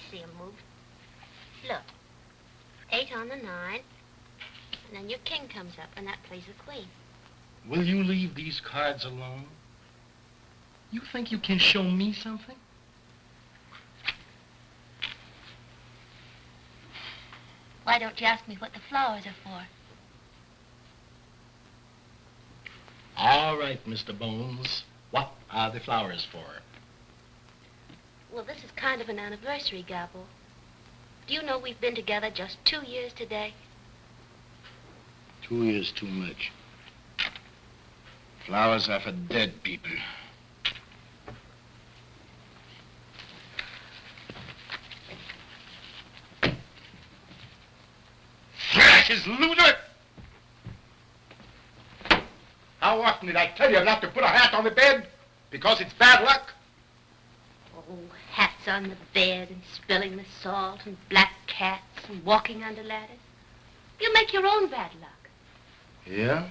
see 'em move. Look. 8 on the 9. And then your king comes up, and that plays the queen. Will you leave these cards alone? You think you can show me something? Why don't you ask me what the flowers are for? All right, Mr. Bones. What are the flowers for? Well, this is kind of an anniversary, Gabbo. Do you know we've been together just 2 years today? 2 years too much. Flowers are for dead people. Flashes, loser! How often did I tell you not to put a hat on the bed? Because it's bad luck? Oh, hats on the bed and spilling the salt and black cats and walking under ladders. You make your own bad luck. Yeah?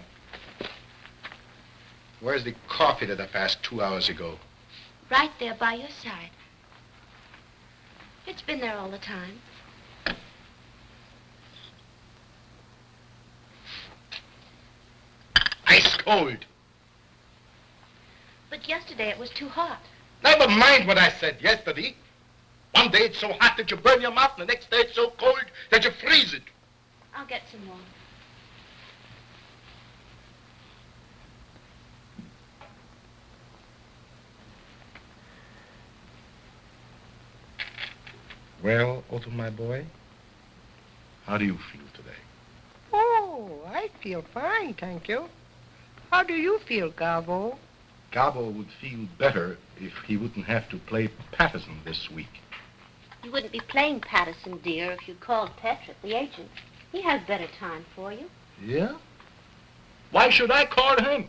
Where's the coffee that I passed 2 hours ago? Right there by your side. It's been there all the time. Ice cold. But yesterday it was too hot. Never mind what I said yesterday. One day it's so hot that you burn your mouth, and the next day it's so cold that you freeze it. I'll get some more. Well, Otto, my boy, how do you feel today? Oh, I feel fine, thank you. How do you feel, Gabbo? Gabbo would feel better if he wouldn't have to play Patterson this week. You wouldn't be playing Patterson, dear, if you called Petrick, the agent. He has better time for you. Yeah? Why should I call him?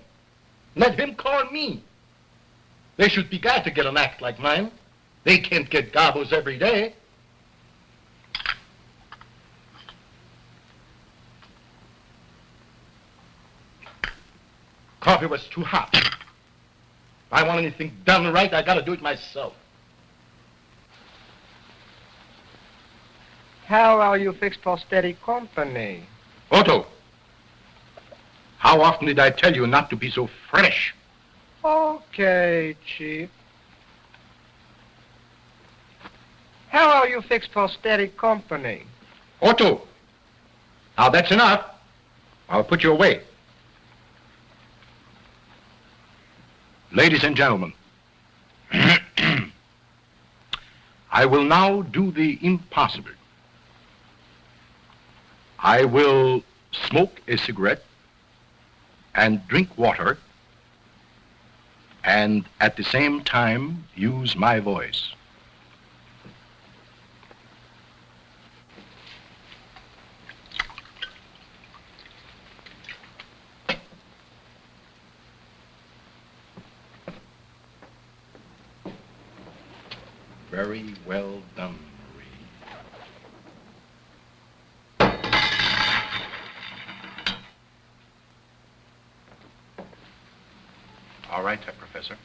Let him call me. They should be glad to get an act like mine. They can't get Gabbos every day. Coffee was too hot. If I want anything done right, I gotta do it myself. How are you fixed for steady company? Otto, how often did I tell you not to be so fresh? Okay, Chief. How are you fixed for steady company? Otto, now that's enough. I'll put you away. Ladies and gentlemen, I will now do the impossible. I will smoke a cigarette and drink water and at the same time use my voice. Very well done, Marie. All right, Professor.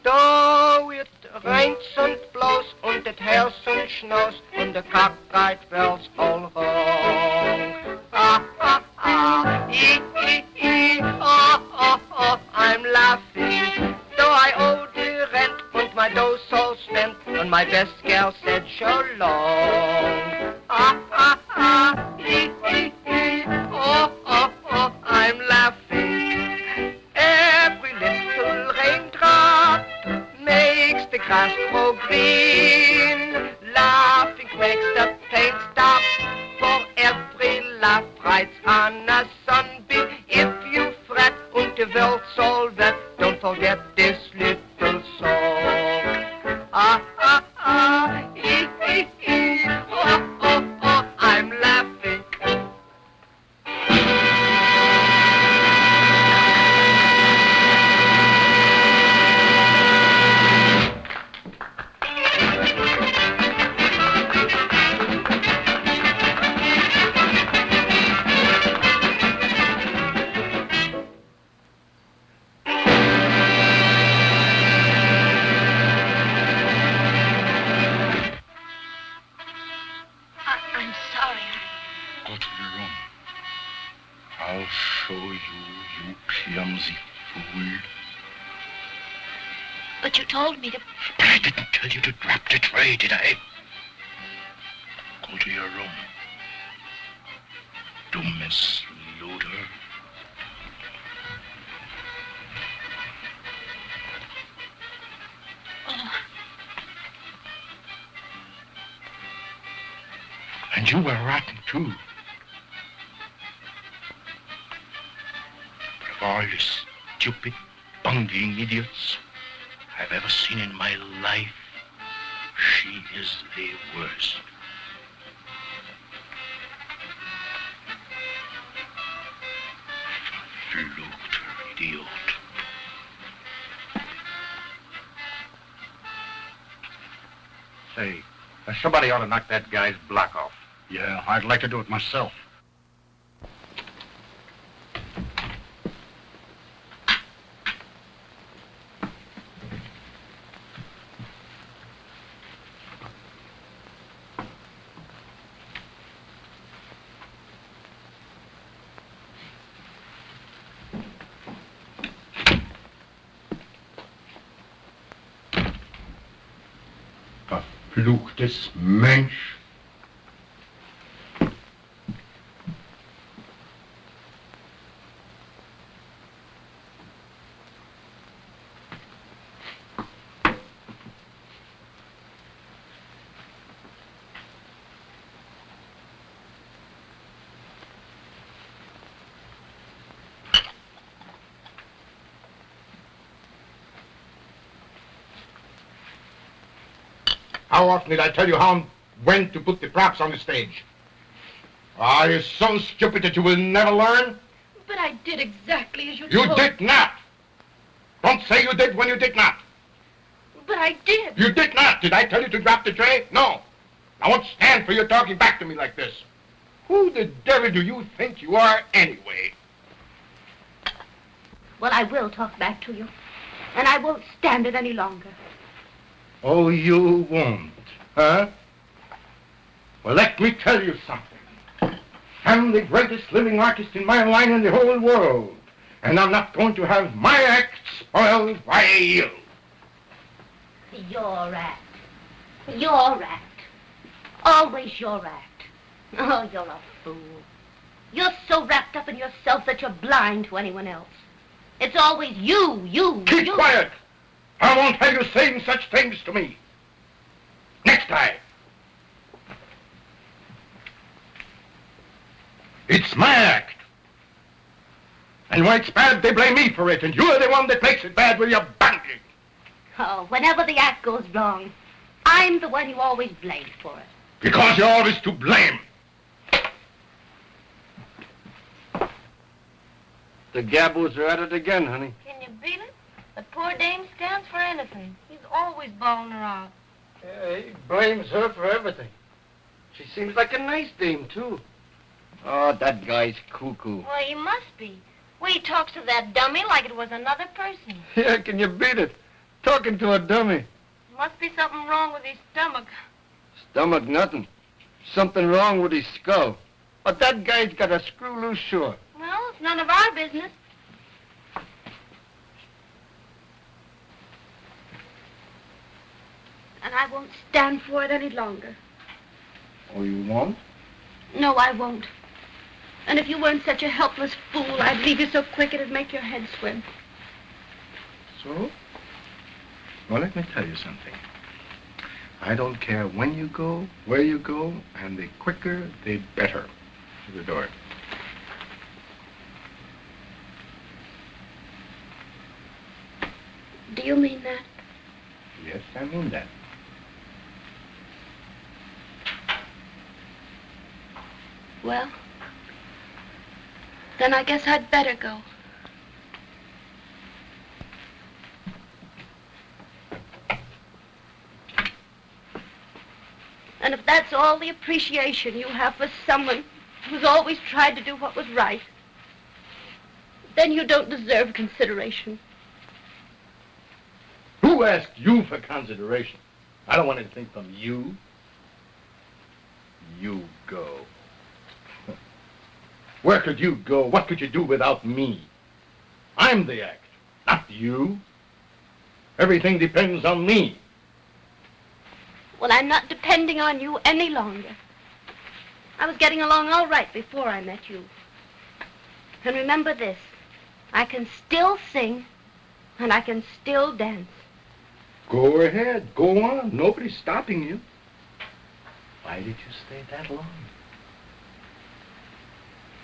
Though it rains und blows und it hails und snows und the cockeyed bells all wrong. Ah, ah, ah, ee, ee, ee, oh, oh, oh, I'm laughing. Though I owe the rent and my dough's all spent and my best gal said so long. Ah, ah, ah, ee, ee, ee, oh, oh, oh, I'm laughing. Every little raindrop makes the grass grow green. Laughing makes the pain stop. For every laugh rides on a sunbeam. If you fret and the world's all wet, don't forget this little song. Ah, ah, ah, ee, ee, ee, oh, oh, oh, I'm laughing. you told me to... But I didn't tell you to drop the tray, did I? Go to your room. To Miss Luder. Oh. And you were rotten, too. But of all the stupid, bungling idiots I've ever seen in my life, she is the worst. Verfluchter Idiot. Say, somebody ought to knock that guy's block off. Yeah, I'd like to do it myself. Verfluchtes Mensch. How often did I tell you how and when to put the props on the stage? Are you so stupid that you will never learn? But I did exactly as you You told... did not! Don't say you did when you did not. But I did. You did not. Did I tell you to drop the tray? No. I won't stand for you talking back to me like this. Who the devil do you think you are anyway? Well, I will talk back to you. And I won't stand it any longer. Oh, you won't, huh? Well, let me tell you something. I'm the greatest living artist in my line in the whole world. And I'm not going to have my act spoiled by you. Your act. Your act. Always your act. Oh, you're a fool. You're so wrapped up in yourself that you're blind to anyone else. It's always you. Keep quiet! I won't have you saying such things to me. Next time. It's my act. And when it's bad, they blame me for it, and you're the one that makes it bad with your bungling. Oh, whenever the act goes wrong, I'm the one you always blame for it. Because you're always to blame. The Gabbos are at it again, honey. Can you beat it? The poor dame stands for anything. He's always bawling her out. Yeah, he blames her for everything. She seems like a nice dame, too. Oh, that guy's cuckoo. Well, he must be. Well, he talks to that dummy like it was another person. Yeah, can you beat it? Talking to a dummy. Must be something wrong with his stomach. Stomach, nothing. Something wrong with his skull. But that guy's got a screw loose, sure. Well, it's none of our business. And I won't stand for it any longer. Oh, you won't? No, I won't. And if you weren't such a helpless fool, I'd leave you so quick it'd make your head swim. So? Well, let me tell you something. I don't care when you go, where you go, and the quicker, the better. To the door. Do you mean that? Yes, I mean that. Well, then I guess I'd better go. And if that's all the appreciation you have for someone who's always tried to do what was right, then you don't deserve consideration. Who asked you for consideration? I don't want anything from you. You go. Where could you go? What could you do without me? I'm the act, not you. Everything depends on me. Well, I'm not depending on you any longer. I was getting along all right before I met you. And remember this, I can still sing, and I can still dance. Go ahead, go on. Nobody's stopping you. Why did you stay that long?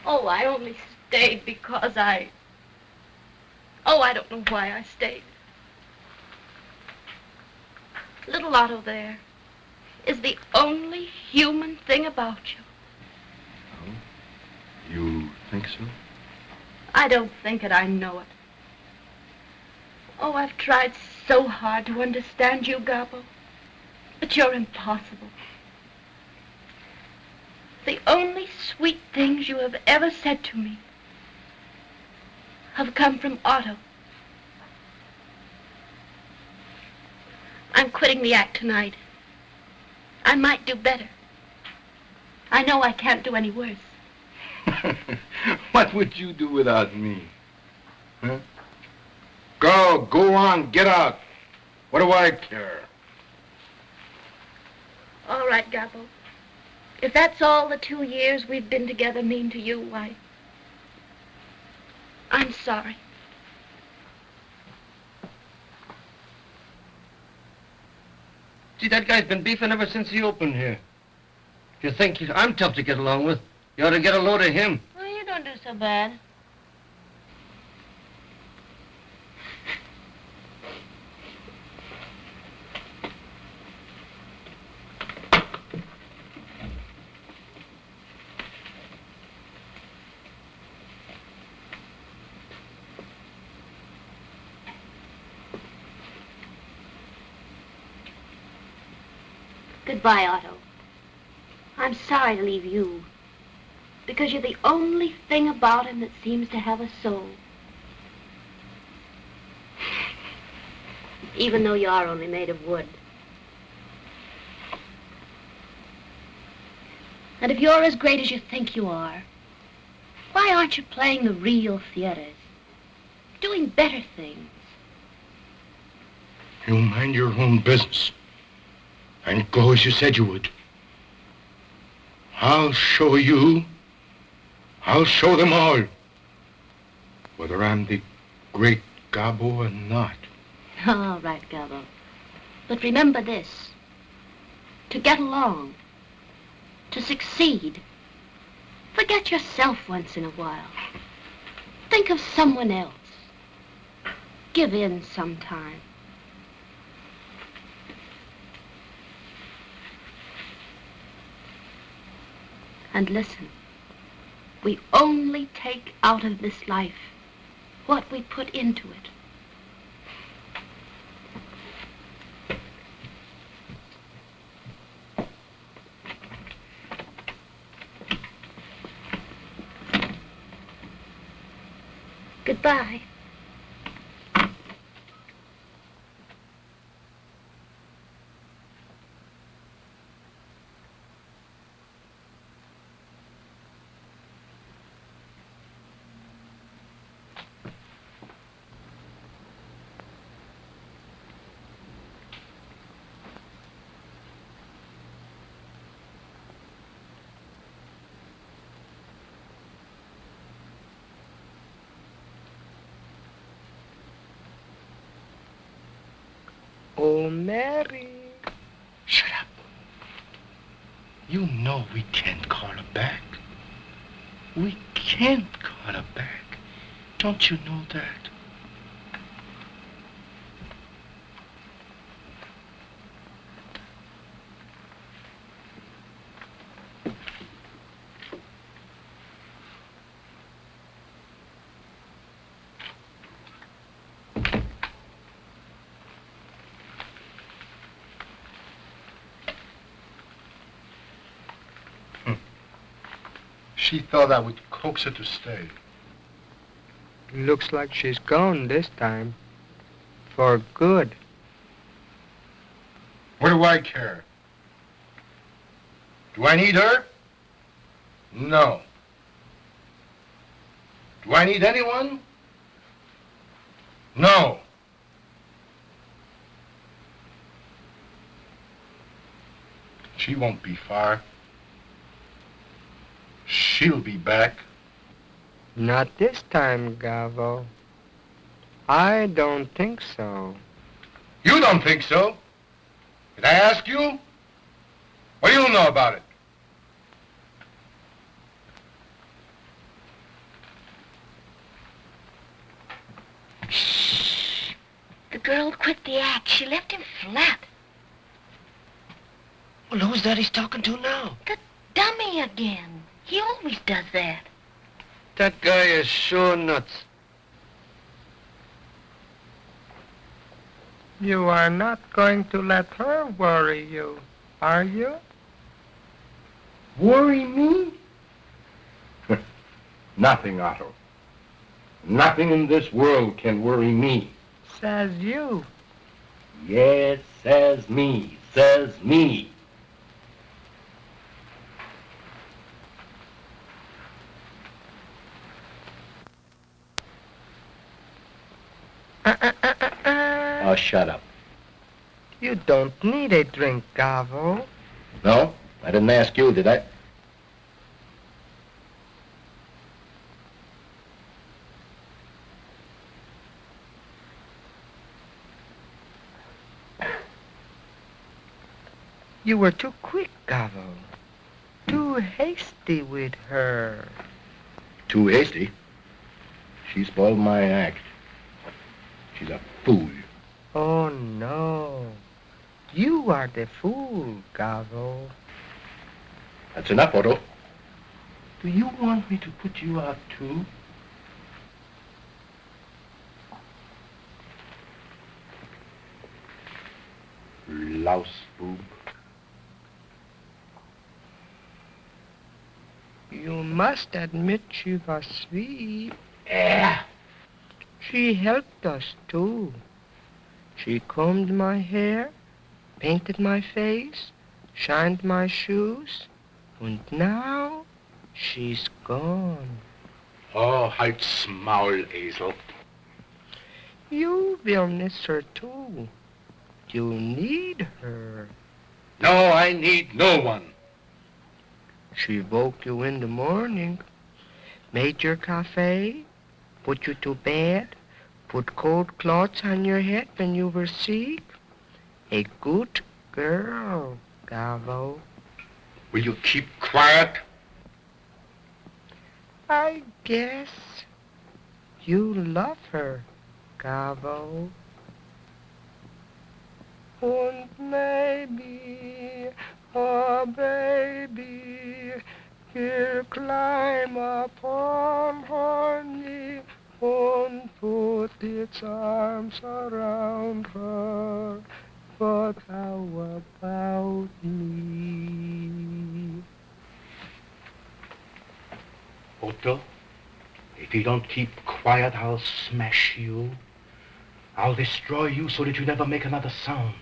Oh, I only stayed because I don't know why I stayed. Little Otto there is the only human thing about you. Oh, you think so? I don't think it, I know it. Oh, I've tried so hard to understand you, Gabbo, but you're impossible. The only sweet things you have ever said to me have come from Otto. I'm quitting the act tonight. I might do better. I know I can't do any worse. What would you do without me? Huh? Go on, get out. What do I care? All right, Gabbo. If that's all the 2 years we've been together mean to you, why, I'm sorry. See, that guy's been beefing ever since he opened here. If you think I'm tough to get along with, you ought to get a load of him. Well, you don't do so bad. Goodbye, Otto. I'm sorry to leave you, because you're the only thing about him that seems to have a soul. Even though you are only made of wood. And if you're as great as you think you are, why aren't you playing the real theaters? Doing better things? You mind your own business. And go as you said you would. I'll show you. I'll show them all. Whether I'm the great Gabbo or not. All right, Gabbo. But remember this. To get along, to succeed, forget yourself once in a while. Think of someone else. Give in sometime. And listen, we only take out of this life what we put into it. Goodbye. Oh, Mary. Shut up. You know we can't call her back. We can't call her back. Don't you know that? She thought I would coax her to stay. Looks like she's gone this time. For good. What do I care? Do I need her? No. Do I need anyone? No. She won't be far. She'll be back. Not this time, Gabbo. I don't think so. You don't think so? Did I ask you? What do you know about it? Shh. The girl quit the act. She left him flat. Well, who's that he's talking to now? The dummy again. He always does that. That guy is sure nuts. You are not going to let her worry you, are you? Worry me? Nothing, Otto. Nothing in this world can worry me. Says you. Yes, says me. Says me. Oh, shut up. You don't need a drink, Gabbo. No? I didn't ask you, did I? You were too quick, Gabbo. Too hasty with her. Too hasty? She spoiled my act. She's a fool. Oh, no. You are the fool, Gabbo. That's enough, Otto. Do you want me to put you out, too? Louse boob. You must admit she was sweet. Yeah. She helped us, too. She combed my hair, painted my face, shined my shoes, and now she's gone. Oh, halt's Maul, Esel. You will miss her, too. You need her. No, I need no one. She woke you in the morning, made your cafe, put you to bed, put cold cloths on your head when you were sick. A good girl, Gabbo. Will you keep quiet? I guess you love her, Gabbo. Und maybe, oh baby, he'll climb upon her knee and put its arms around her. But how about me? Otto, if you don't keep quiet, I'll smash you. I'll destroy you so that you never make another sound.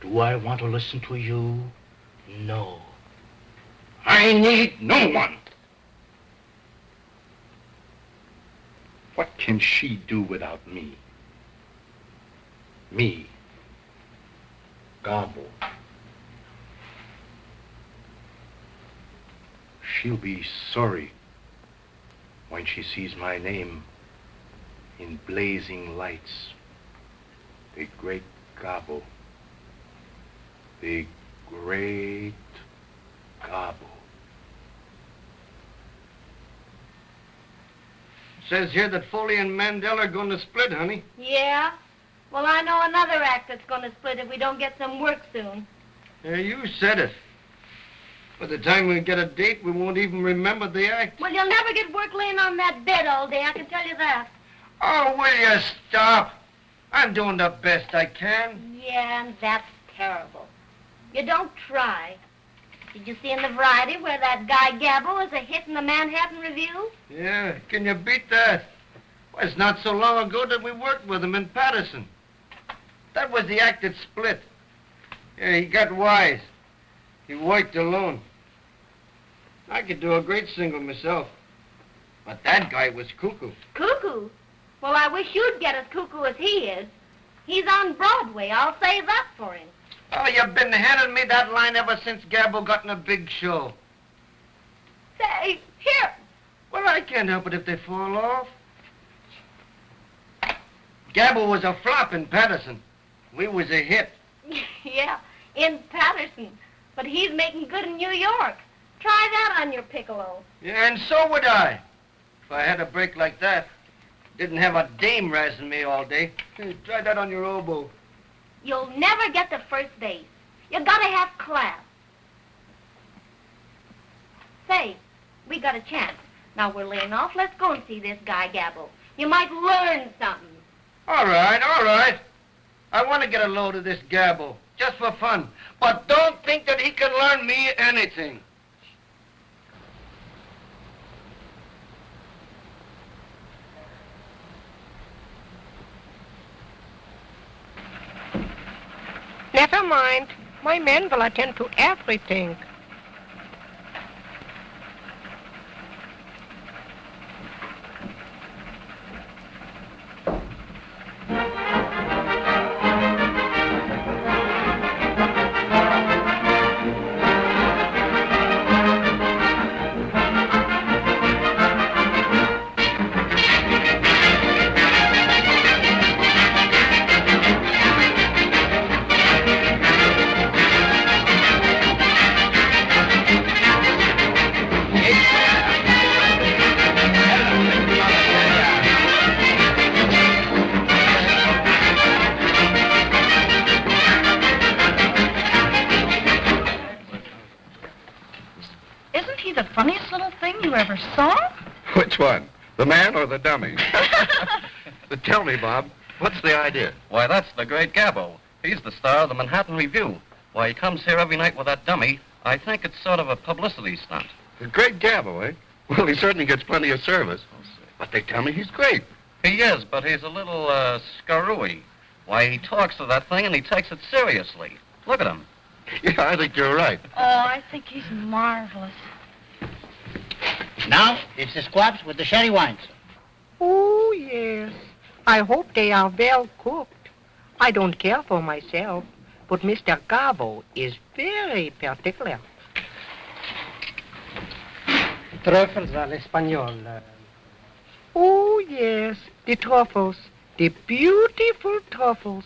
Do I want to listen to you? No. I need no one. What can she do without me? Me. Gabbo. She'll be sorry when she sees my name in blazing lights. The great Gabbo. The great Gabbo. Says here that Foley and Mandel are going to split, honey. Yeah? Well, I know another act that's going to split if we don't get some work soon. Yeah, you said it. By the time we get a date, we won't even remember the act. Well, you'll never get work laying on that bed all day, I can tell you that. Oh, will you stop? I'm doing the best I can. Yeah, and that's terrible. You don't try. Did you see in the Variety where that guy Gabbo is a hit in the Manhattan Review? Yeah, can you beat that? Well, it's not so long ago that we worked with him in Patterson. That was the act that split. Yeah, he got wise. He worked alone. I could do a great single myself. But that guy was cuckoo. Cuckoo? Well, I wish you'd get as cuckoo as he is. He's on Broadway, I'll say that for him. Oh, you've been handing me that line ever since Gabbo got in a big show. Say, here. Well, I can't help it if they fall off. Gabbo was a flop in Patterson. We was a hit. Yeah, in Patterson. But he's making good in New York. Try that on your piccolo. Yeah, and so would I. If I had a break like that. Didn't have a dame razzing me all day. Hey, try that on your oboe. You'll never get to first base. You gotta have class. Say, we got a chance. Now we're laying off. Let's go and see this guy, Gabbo. You might learn something. All right. I want to get a load of this Gabbo, just for fun. But don't think that he can learn me anything. Never mind. My men will attend to everything. Isn't he the funniest little thing you ever saw? Which one? The man or the dummy? Tell me, Bob, what's the idea? Why, that's the great Gabbo. He's the star of the Manhattan Review. Why, he comes here every night with that dummy. I think it's sort of a publicity stunt. The great Gabbo, eh? Well, he certainly gets plenty of service. But they tell me he's great. He is, but he's a little, screwy. Why, he talks to that thing and he takes it seriously. Look at him. Yeah, I think you're right. Oh, I think he's marvelous. Now, it's the squabs with the sherry wines. Oh, yes. I hope they are well cooked. I don't care for myself, but Mr. Gabbo is very particular. Truffles à l'espagnol. Oh, yes, the truffles. The beautiful truffles.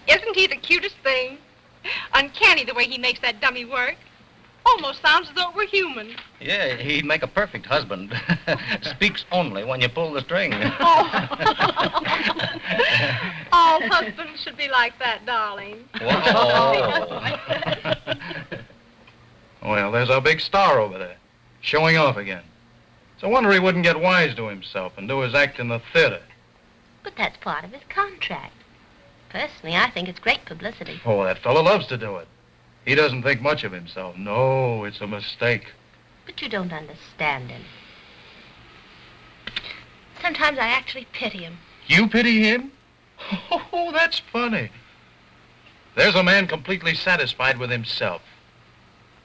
Isn't he the cutest thing? Uncanny the way he makes that dummy work. Almost sounds as though it were human. Yeah, he'd make a perfect husband. Speaks only when you pull the string. Oh. All husbands should be like that, darling. Whoa. Well, there's our big star over there, showing off again. It's a wonder he wouldn't get wise to himself and do his act in the theater. But that's part of his contract. Personally, I think it's great publicity. Oh, that fellow loves to do it. He doesn't think much of himself. No, it's a mistake. But you don't understand him. Sometimes I actually pity him. You pity him? Oh, that's funny. There's a man completely satisfied with himself.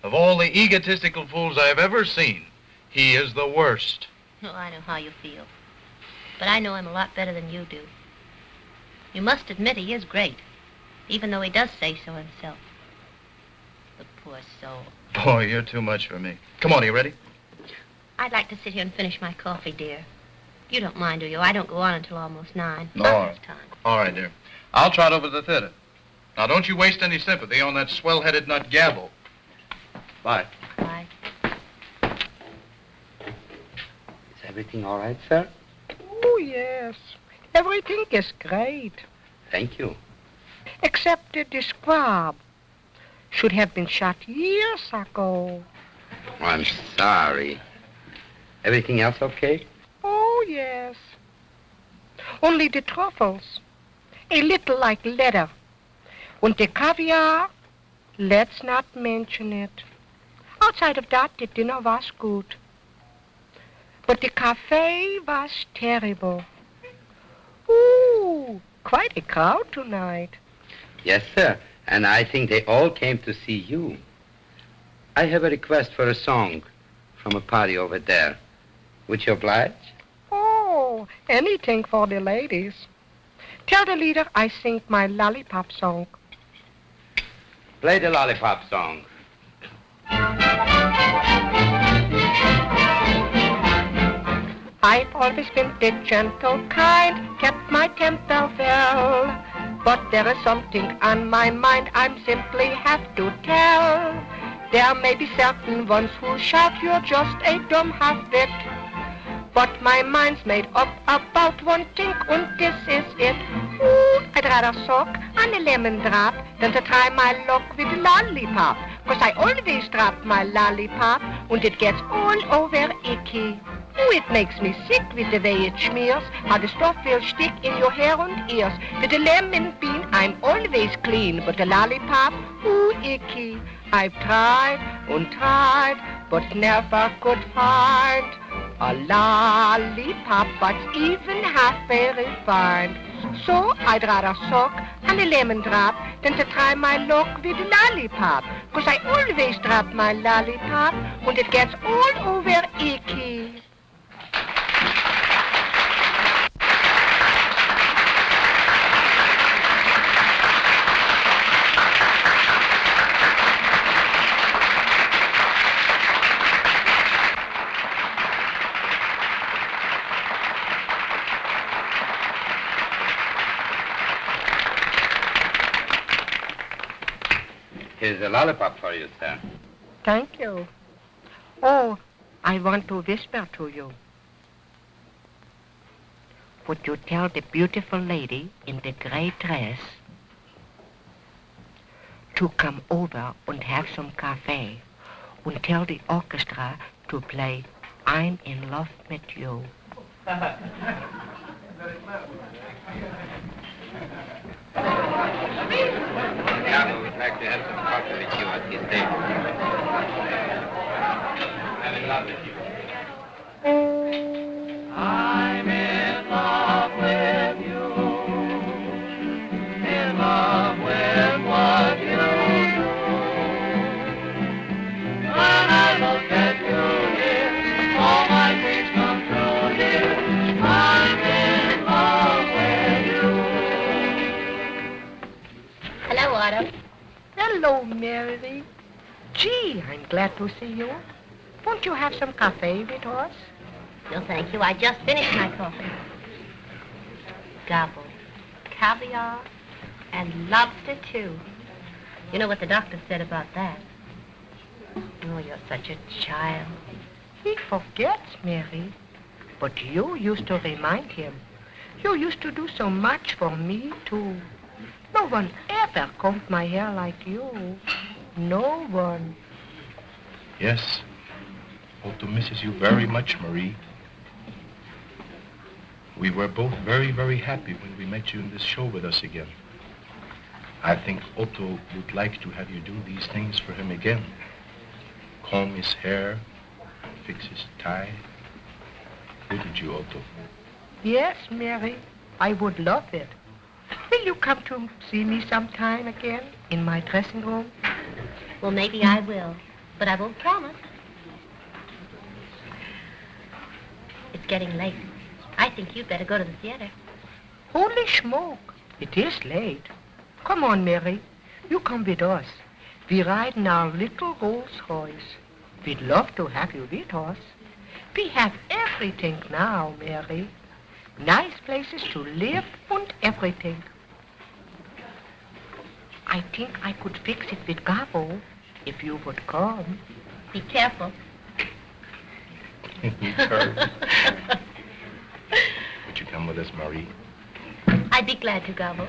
Of all the egotistical fools I've ever seen, he is the worst. Oh, I know how you feel. But I know him a lot better than you do. You must admit he is great, even though he does say so himself. The poor soul. Boy, you're too much for me. Come on, are you ready? I'd like to sit here and finish my coffee, dear. You don't mind, do you? I don't go on until almost 9. No. Office time. All right, dear. I'll trot over to the theater. Now, don't you waste any sympathy on that swell-headed nut Gabbo. Bye. Bye. Is everything all right, sir? Oh, yes. Everything is great. Thank you. Except that the squab should have been shot years ago. I'm sorry. Everything else okay? Oh, yes. Only the truffles. A little like leather. And the caviar, let's not mention it. Outside of that, the dinner was good. But the cafe was terrible. Ooh, quite a crowd tonight. Yes, sir. And I think they all came to see you. I have a request for a song from a party over there. Would you oblige? Oh, anything for the ladies. Tell the leader I sing my lollipop song. Play the lollipop song. I've always been the gentle kind, kept my temper well. But there is something on my mind I'm simply have to tell. There may be certain ones who shout you're just a dumb half-wit. But my mind's made up about one thing, and this is it. Ooh, I'd rather suck on a lemon drop than to try my luck with a lollipop. 'Cause I always drop my lollipop, and it gets all over icky. Ooh, it makes me sick with the way it smears, how the stuff will stick in your hair and ears. With the lemon bean, I'm always clean, but the lollipop, ooh, icky. I've tried and tried, but never could find a lollipop that's even halfway refined. So I'd rather suck on a lemon drop than to try my luck with a lollipop. 'Cause I always drop my lollipop and it gets all over icky. Here's a lollipop for you, sir. Thank you. Oh, I want to whisper to you. Would you tell the beautiful lady in the gray dress to come over and have some cafe, and tell the orchestra to play I'm in Love with You. Gabbo would like to have some coffee with you at his table. I'm in love with you. I'm in love with you, in love with what you do. When I look at you, dear, all my dreams come true, dear. I'm in love with you. Hello, Otto. Hello, Mary. Gee, I'm glad to see you. Won't you have some cafe with us? No, thank you. I just finished my coffee. Gabbo, caviar, and lobster, too. You know what the doctor said about that? Oh, you're such a child. He forgets, Mary. But you used to remind him. You used to do so much for me, too. No one ever combed my hair like you. No one. Yes. Otto misses you very much, Marie. We were both very, very happy when we met you in this show with us again. I think Otto would like to have you do these things for him again. Comb his hair, fix his tie. Wouldn't you, Otto? Yes, Mary, I would love it. Will you come to see me sometime again in my dressing room? Well, maybe I will, but I won't promise. It's getting late. I think you'd better go to the theater. Holy smoke, it is late. Come on, Mary, you come with us. We ride in our little Rolls Royce. We'd love to have you with us. We have everything now, Mary. Nice places to live and everything. I think I could fix it with Gabbo if you would come. Be careful. Would you come with us, Marie? I'd be glad to, Gabbo.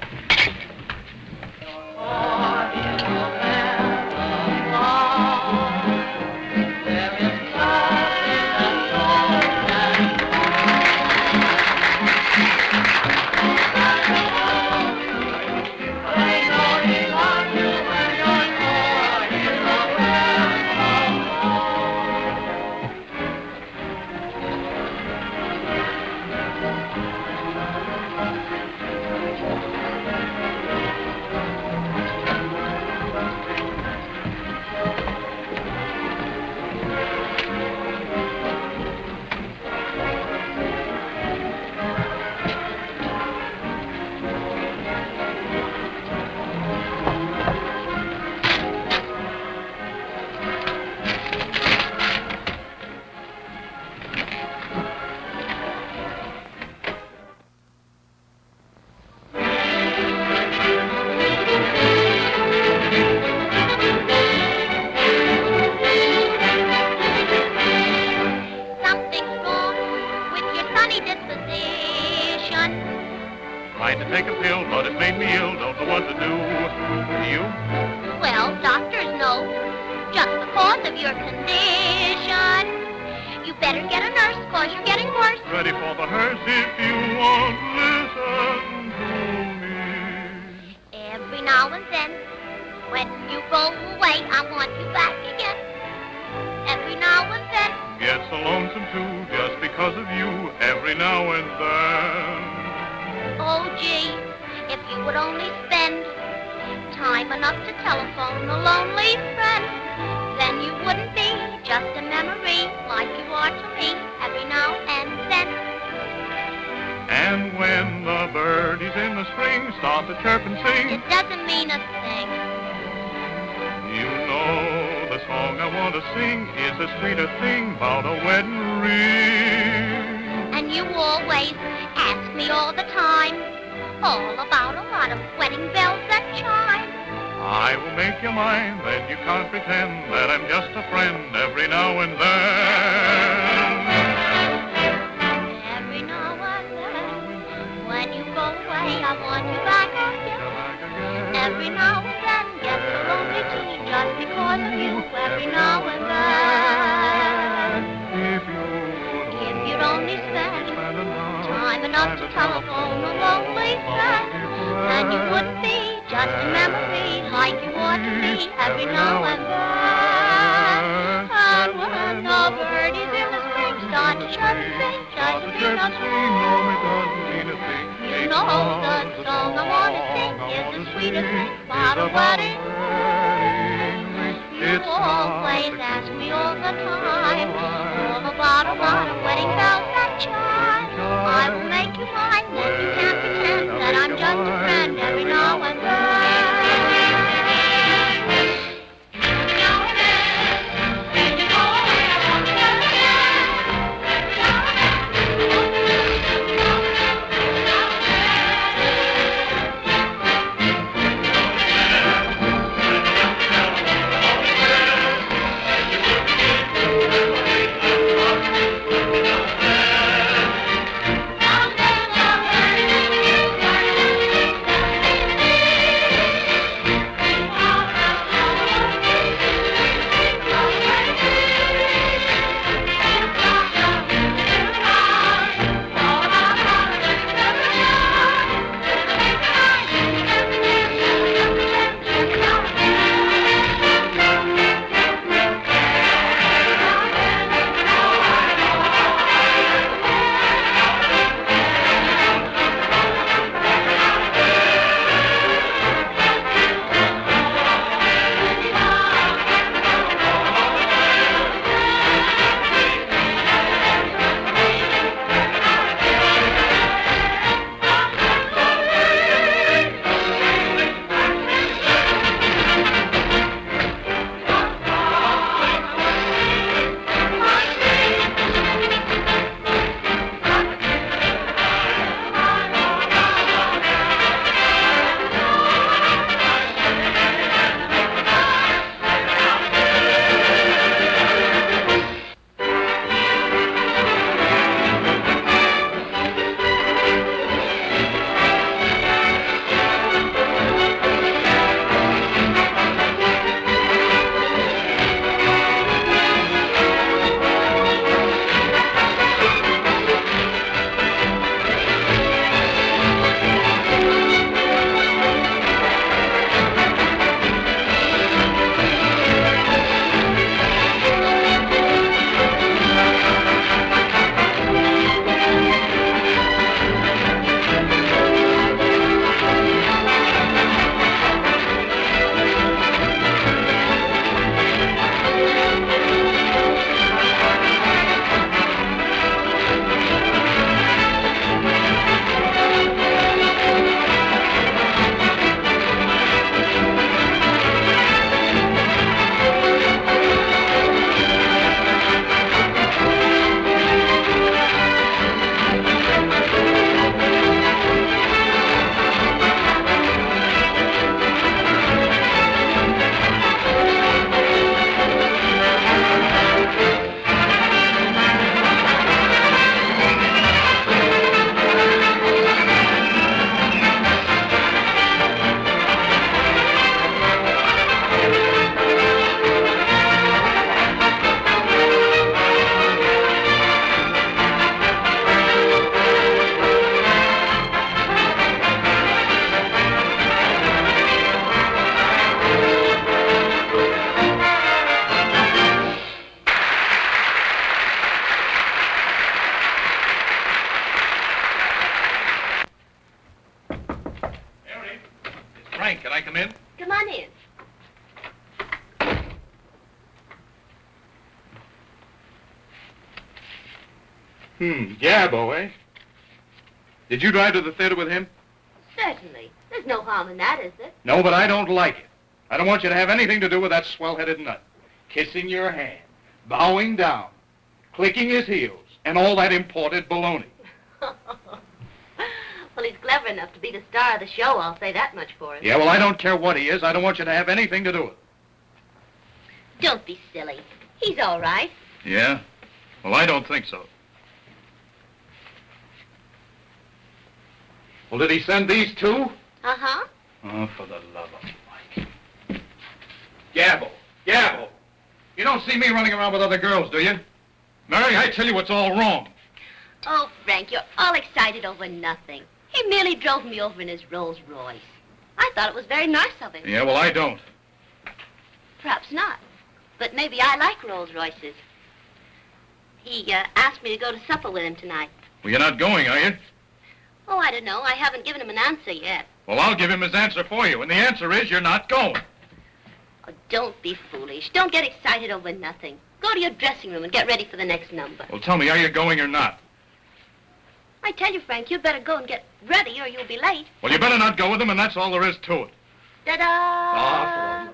Well, doctors know, just because of your condition. You better get a nurse, cause you're getting worse. Ready for the hearse if you won't listen to me. Every now and then, when you go away, I want you back again. Every now and then. Get so lonesome too, just because of you, every now and then. Oh, gee, if you would only spend time enough to telephone a lonely friend, then you wouldn't be just a memory like you are to me every now and then. And when the birdies in the spring start to chirp and sing, It doesn't mean a thing. you know the song I want to sing is a sweeter thing about a wedding ring. And you always ask me all the time, all about a lot of wedding bells that chime. I will make you mine, then you can't pretend that I'm just a friend every now and then. Every now and then, when you go away, I want you back again. Every now and then, get so lonely too, just because of you. Every now and then, If you'd only spend time enough to telephone a lonely friend, then you wouldn't be just a memory like you ought to be every now and then. And when the birdies in the spring start to chirp and sing, doesn't mean a thing. You know the song I want to sing is the sweetest thing about a wedding ring. You always ask me all the time, all about a lot of wedding bells that chime. I will make you mine, then you can't pretend that I'm just a friend every now and then. Gabbo, eh? Did you drive to the theater with him? Certainly. There's no harm in that, is there? No, but I don't like it. I don't want you to have anything to do with that swell-headed nut. Kissing your hand, bowing down, clicking his heels, and all that imported baloney. Well, he's clever enough to be the star of the show, I'll say that much for him. Yeah, well, I don't care what he is. I don't want you to have anything to do with it. Don't be silly. He's all right. Yeah? Well, I don't think so. Well, did he send these two? Uh-huh. Oh, for the love of Mike. Gabbo. You don't see me running around with other girls, do you? Mary, I tell you it's all wrong. Oh, Frank, you're all excited over nothing. He merely drove me over in his Rolls Royce. I thought it was very nice of him. Yeah, well, I don't. Perhaps not. But maybe I like Rolls Royces. He asked me to go to supper with him tonight. Well, you're not going, are you? Oh, I don't know. I haven't given him an answer yet. Well, I'll give him his answer for you, and the answer is you're not going. Oh, don't be foolish. Don't get excited over nothing. Go to your dressing room and get ready for the next number. Well, tell me, are you going or not? I tell you, Frank, you'd better go and get ready or you'll be late. Well, you better not go with him, and that's all there is to it. Da-da!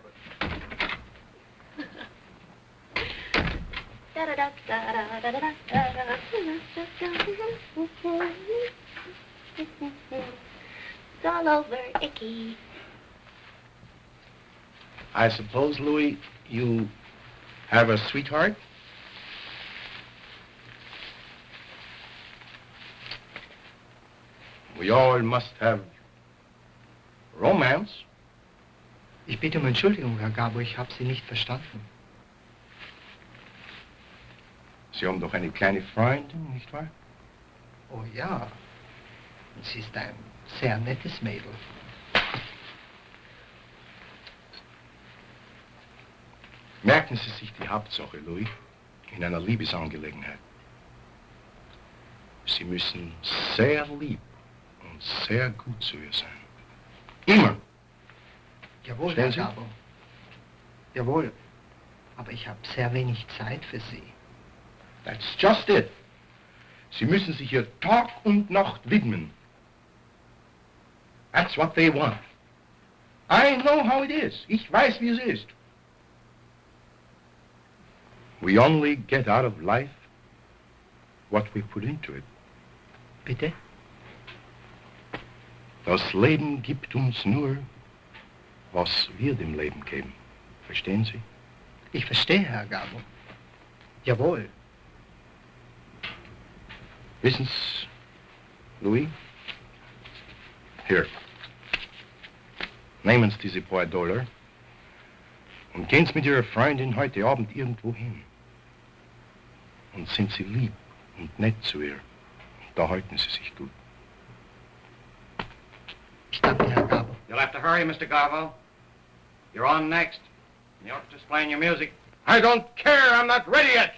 It's all over, Icky. I suppose, Louis, you have a sweetheart? We all must have romance. Ich bitte um Entschuldigung, Herr Gabbo, ich habe Sie nicht verstanden. Sie haben doch eine kleine Freundin, nicht wahr? Oh ja, sie ist ein sehr nettes Mädel. Merken Sie sich die Hauptsache, Louis, in einer Liebesangelegenheit. Sie müssen sehr lieb und sehr gut zu ihr sein. Immer. Jawohl, Stellen Herr Sie? Gabbo. Jawohl, aber ich habe sehr wenig Zeit für Sie. That's just it. Sie müssen sich ihr Tag und Nacht widmen. That's what they want. I know how it is. Ich weiß, wie es ist. We only get out of life what we put into it. Bitte? Das Leben gibt uns nur, was wir dem Leben geben. Verstehen Sie? Ich verstehe, Herr Gabbo. Jawohl. Wissen Sie, Louis? Hier. Nehmen Sie diese paar $, und gehen Sie mit Ihrer Freundin heute Abend irgendwo hin. Und sind Sie lieb und nett zu ihr. Da halten Sie sich gut. Ich danke, Herr Gabbo. You'll have to hurry, Mr. Gabbo. You're on next. The orchestra's playing your music. I don't care. I'm not ready yet.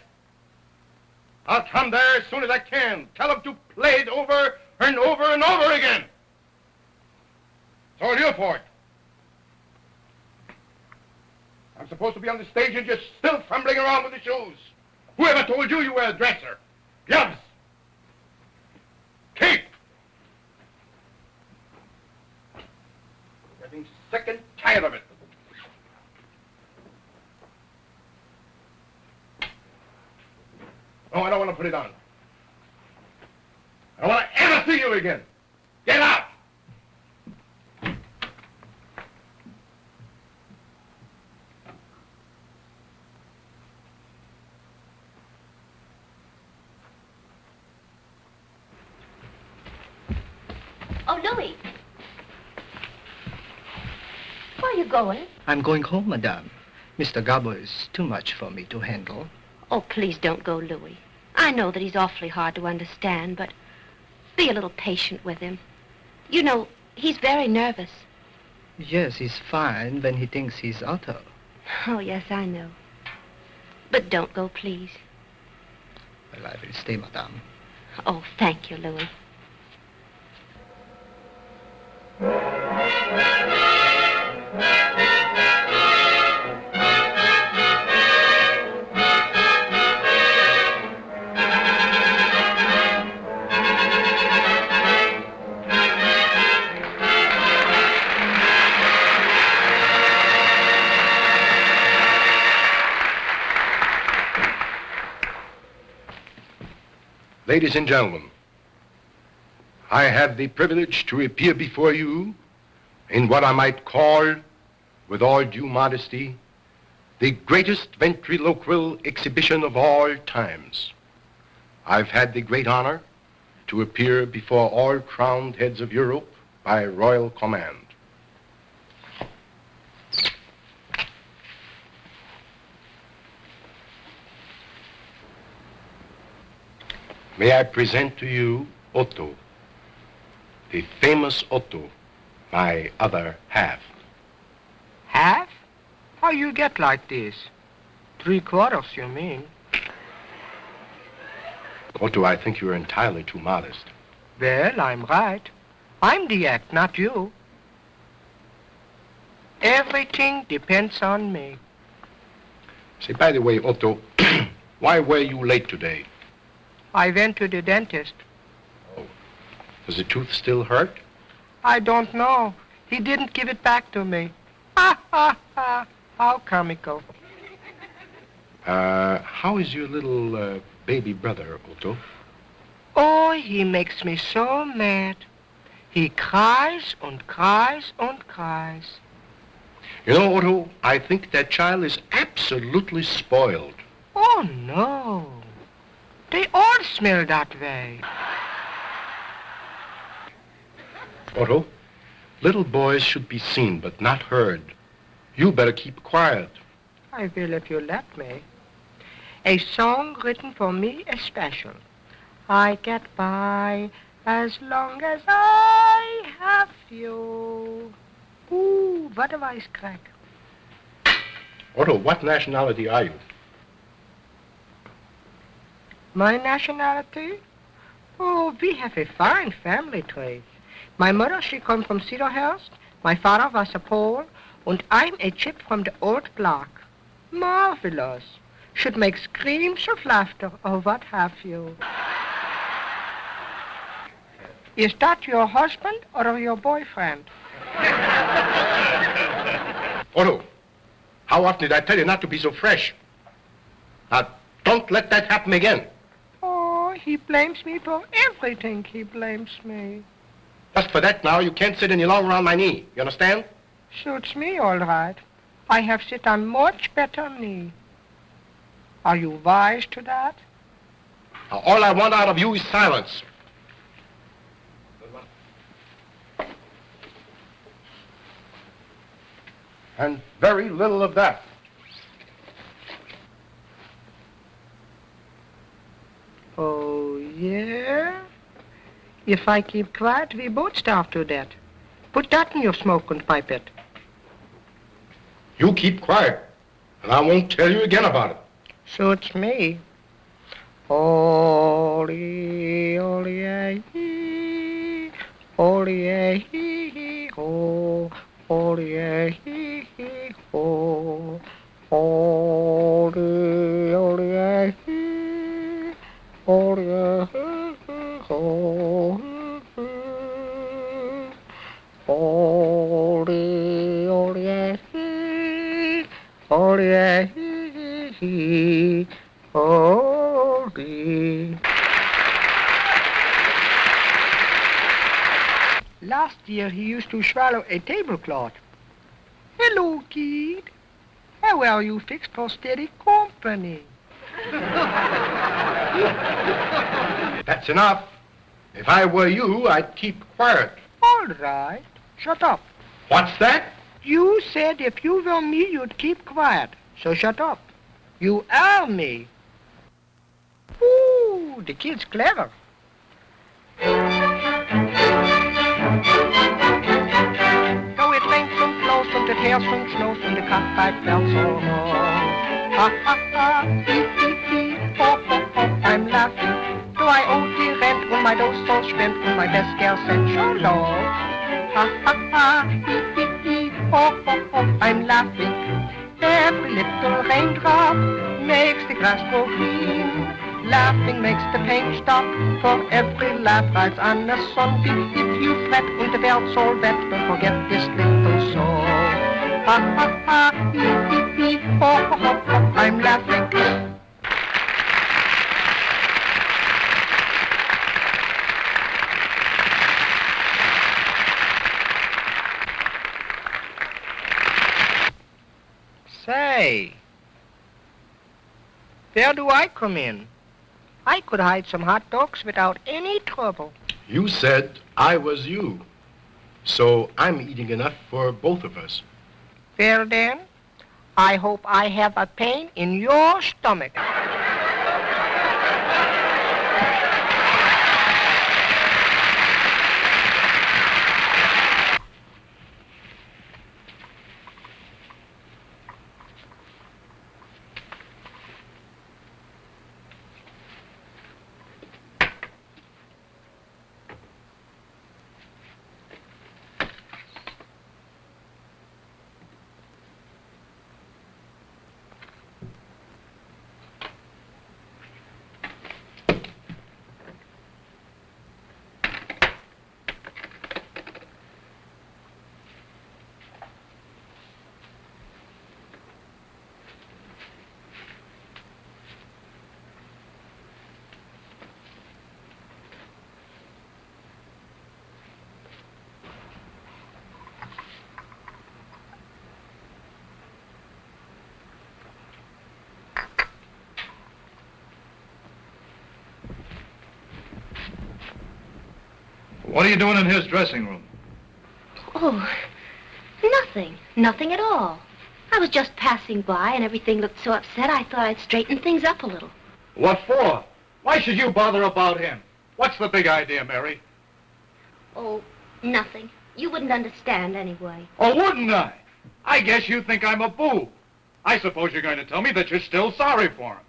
I'll come there as soon as I can. Tell them to play it over and over and over again. It's all your fault. I'm supposed to be on the stage and you're still fumbling around with the shoes. Whoever told you were a dresser? Yubs! Keep! Getting sick and tired of it. No, I don't want to put it on. I don't want to ever see you again. Get out! Oh, Louis. Where are you going? I'm going home, Madame. Mr. Gabbo is too much for me to handle. Oh, please don't go, Louis. I know that he's awfully hard to understand, but be a little patient with him. You know, he's very nervous. Yes, he's fine when he thinks he's Otto. Oh, yes, I know. But don't go, please. Well, I will stay, Madame. Oh, thank you, Louis. Ladies and gentlemen, I have the privilege to appear before you in what I might call, with all due modesty, the greatest ventriloquial exhibition of all times. I've had the great honor to appear before all crowned heads of Europe by royal command. May I present to you Otto, the famous Otto, my other half. Half? How you get like this? 3/4, you mean? Otto, I think you're entirely too modest. Well, I'm right. I'm the act, not you. Everything depends on me. Say, by the way, Otto, why were you late today? I went to the dentist. Oh. Does the tooth still hurt? I don't know. He didn't give it back to me. Ha, ha, ha. How comical. How is your little baby brother, Otto? Oh, he makes me so mad. He cries and cries and cries. You know, Otto, I think that child is absolutely spoiled. Oh, no. They all smell that way. Otto, little boys should be seen but not heard. You better keep quiet. I will if you let me. A song written for me especial. I get by as long as I have you. Ooh, what a voice crack. Otto, what nationality are you? My nationality? Oh, we have a fine family tree. My mother, she come from Cedarhurst. My father was a Pole. And I'm a chip from the old block. Marvelous. Should make screams of laughter or what have you. Is that your husband or your boyfriend? Otto, how often did I tell you not to be so fresh? Now, don't let that happen again. Oh, he blames me for everything. He blames me. Just for that now, you can't sit any longer on my knee. You understand? Suits me all right. I have sit on much better knee. Are you wise to that? Now, all I want out of you is silence. And very little of that. Oh, yeah? If I keep quiet, we both starve to death. Put that in your smoke and pipe it. You keep quiet, and I won't tell you again about it. Suits me. Holy, holy, hee, holy, hee, ho, holy, hee, ho, holy, holy, hee, holy, ho, holy, holy, hee, holy, holy. Last year he used to swallow a tablecloth. Hello, kid. How are you fixed for steady company? That's enough. If I were you, I'd keep quiet. All right. Shut up. What's that? You said if you were me, you'd keep quiet. So shut up. You are me. Ooh, the kid's clever. Though it rains and blows and it hails and snows and the cockfight bells so ha ha ha, hee hee hee, ho ho ho, I'm laughing. Though I owe the rent and my dough's all spent and my best girl sent so low. Ha ha ha, hee hee hee, ho ho ho, I'm laughing. Every little raindrop makes the grass grow green. Laughing makes the pain stop, for every laugh rides on a sunbeam. If you fret and the world's all wet, don't forget this little song. Ha ha ha, hee hee hee, ho ho ho, ho, I'm laughing. Say, where do I come in? I could hide some hot dogs without any trouble. You said I was you. So I'm eating enough for both of us. Well then, I hope I have a pain in your stomach. What are you doing in his dressing room? Oh, nothing. Nothing at all. I was just passing by and everything looked so upset I thought I'd straighten things up a little. What for? Why should you bother about him? What's the big idea, Mary? Oh, nothing. You wouldn't understand anyway. Oh, wouldn't I? I guess you think I'm a boob. I suppose you're going to tell me that you're still sorry for him.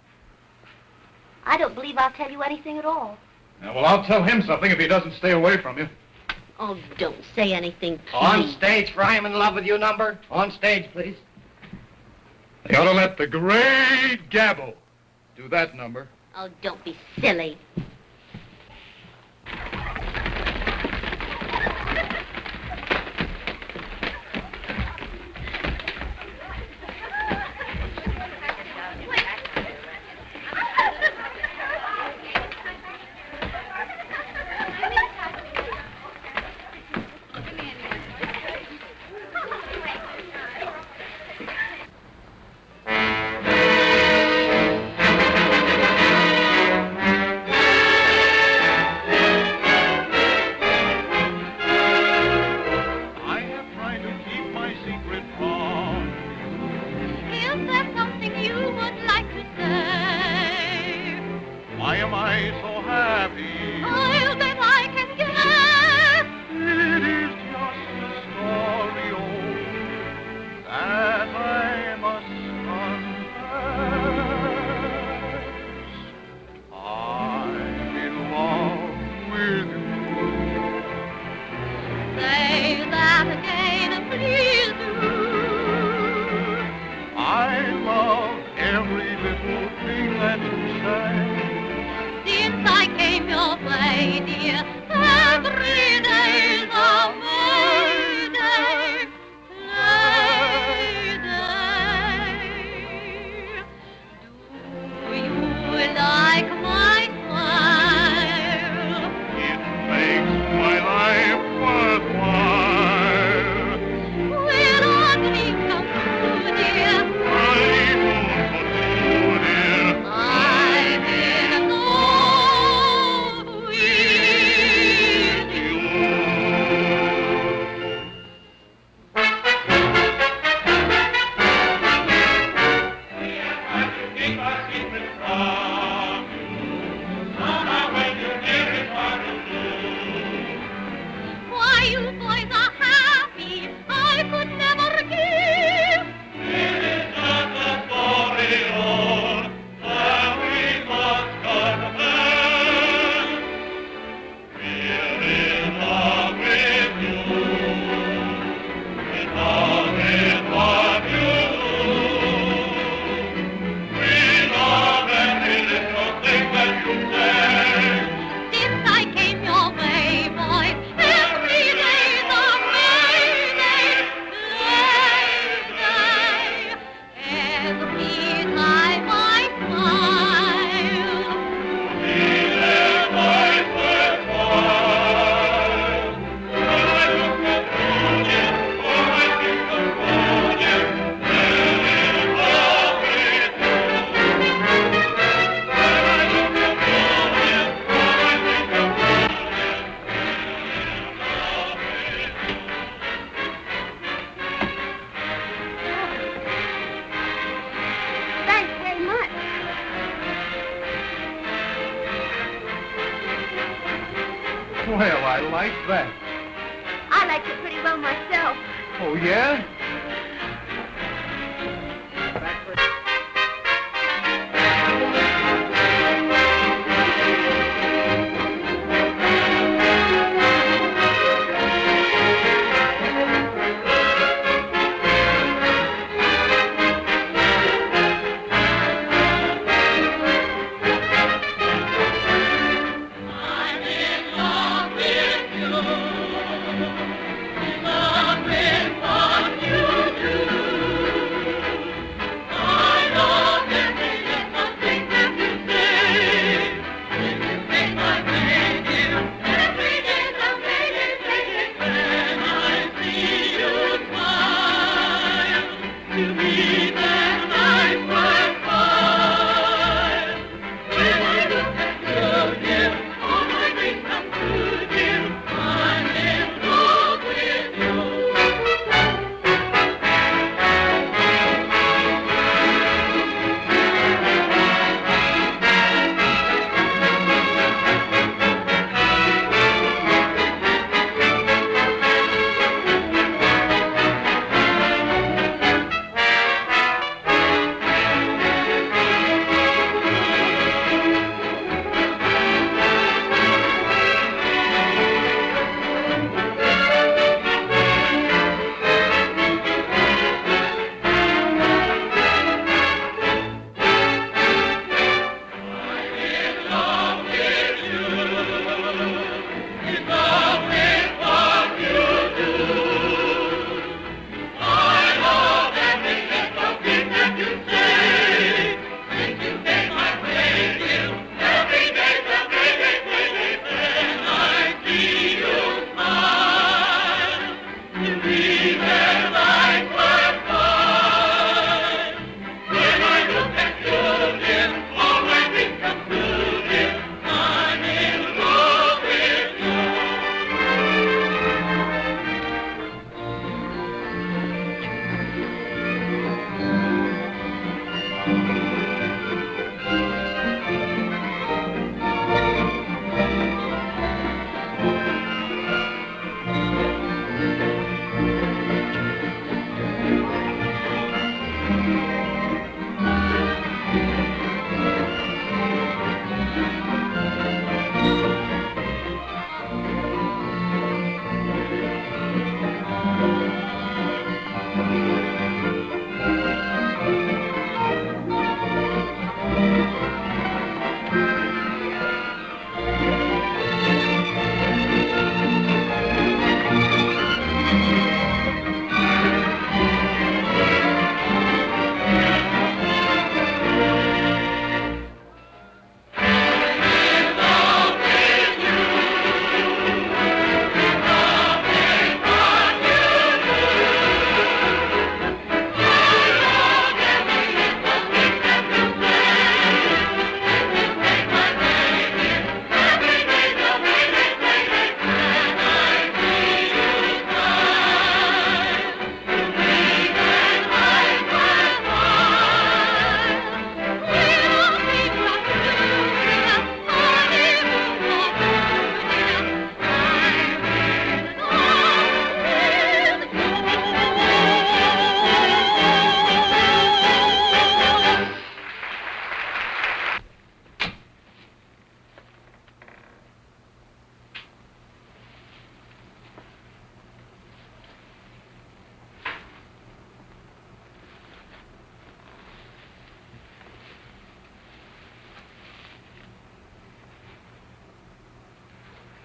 I don't believe I'll tell you anything at all. Yeah, well, I'll tell him something if he doesn't stay away from you. Oh, don't say anything, please. On stage for I'm in love with you number. On stage, please. They ought to let the great Gabbo do that number. Oh, don't be silly. Why am I so happy? I'll bet I can guess. It is just a story old that I must confess. I'm in love with you. Say that again, please do. I love every little thing that you say. Since I came your way, dear, every day's a Mayday, Mayday. Do you like my smile? It makes my life worthwhile. Will our dream come true, dear? I'm I'm in love with you. Well, I like that. I liked it pretty well myself. Oh, yeah?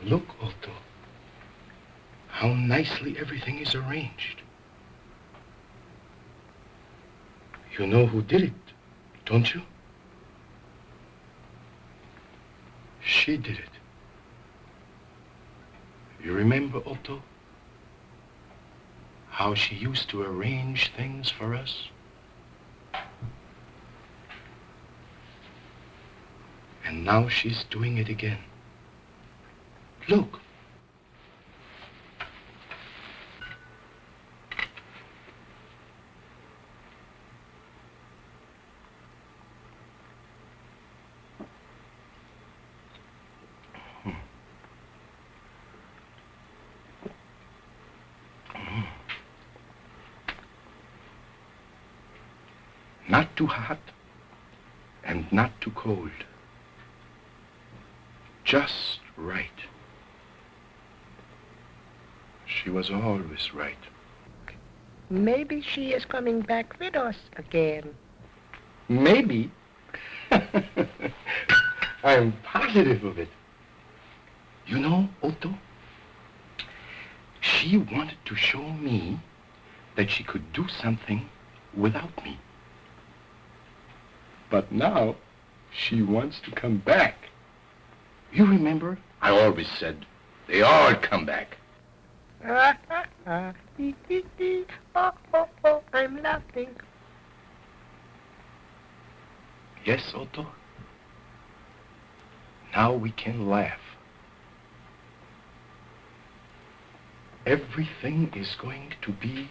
Look, Otto, how nicely everything is arranged. You know who did it, don't you? She did it. You remember, Otto, how she used to arrange things for us? And now she's doing it again. Look. Not too hot and not too cold. Just right. She was always right. Maybe she is coming back with us again. Maybe. I am positive of it. You know, Otto, she wanted to show me that she could do something without me. But now she wants to come back. You remember? I always said they all come back. Oh, I'm laughing. Yes, Otto. Now we can laugh. Everything is going to be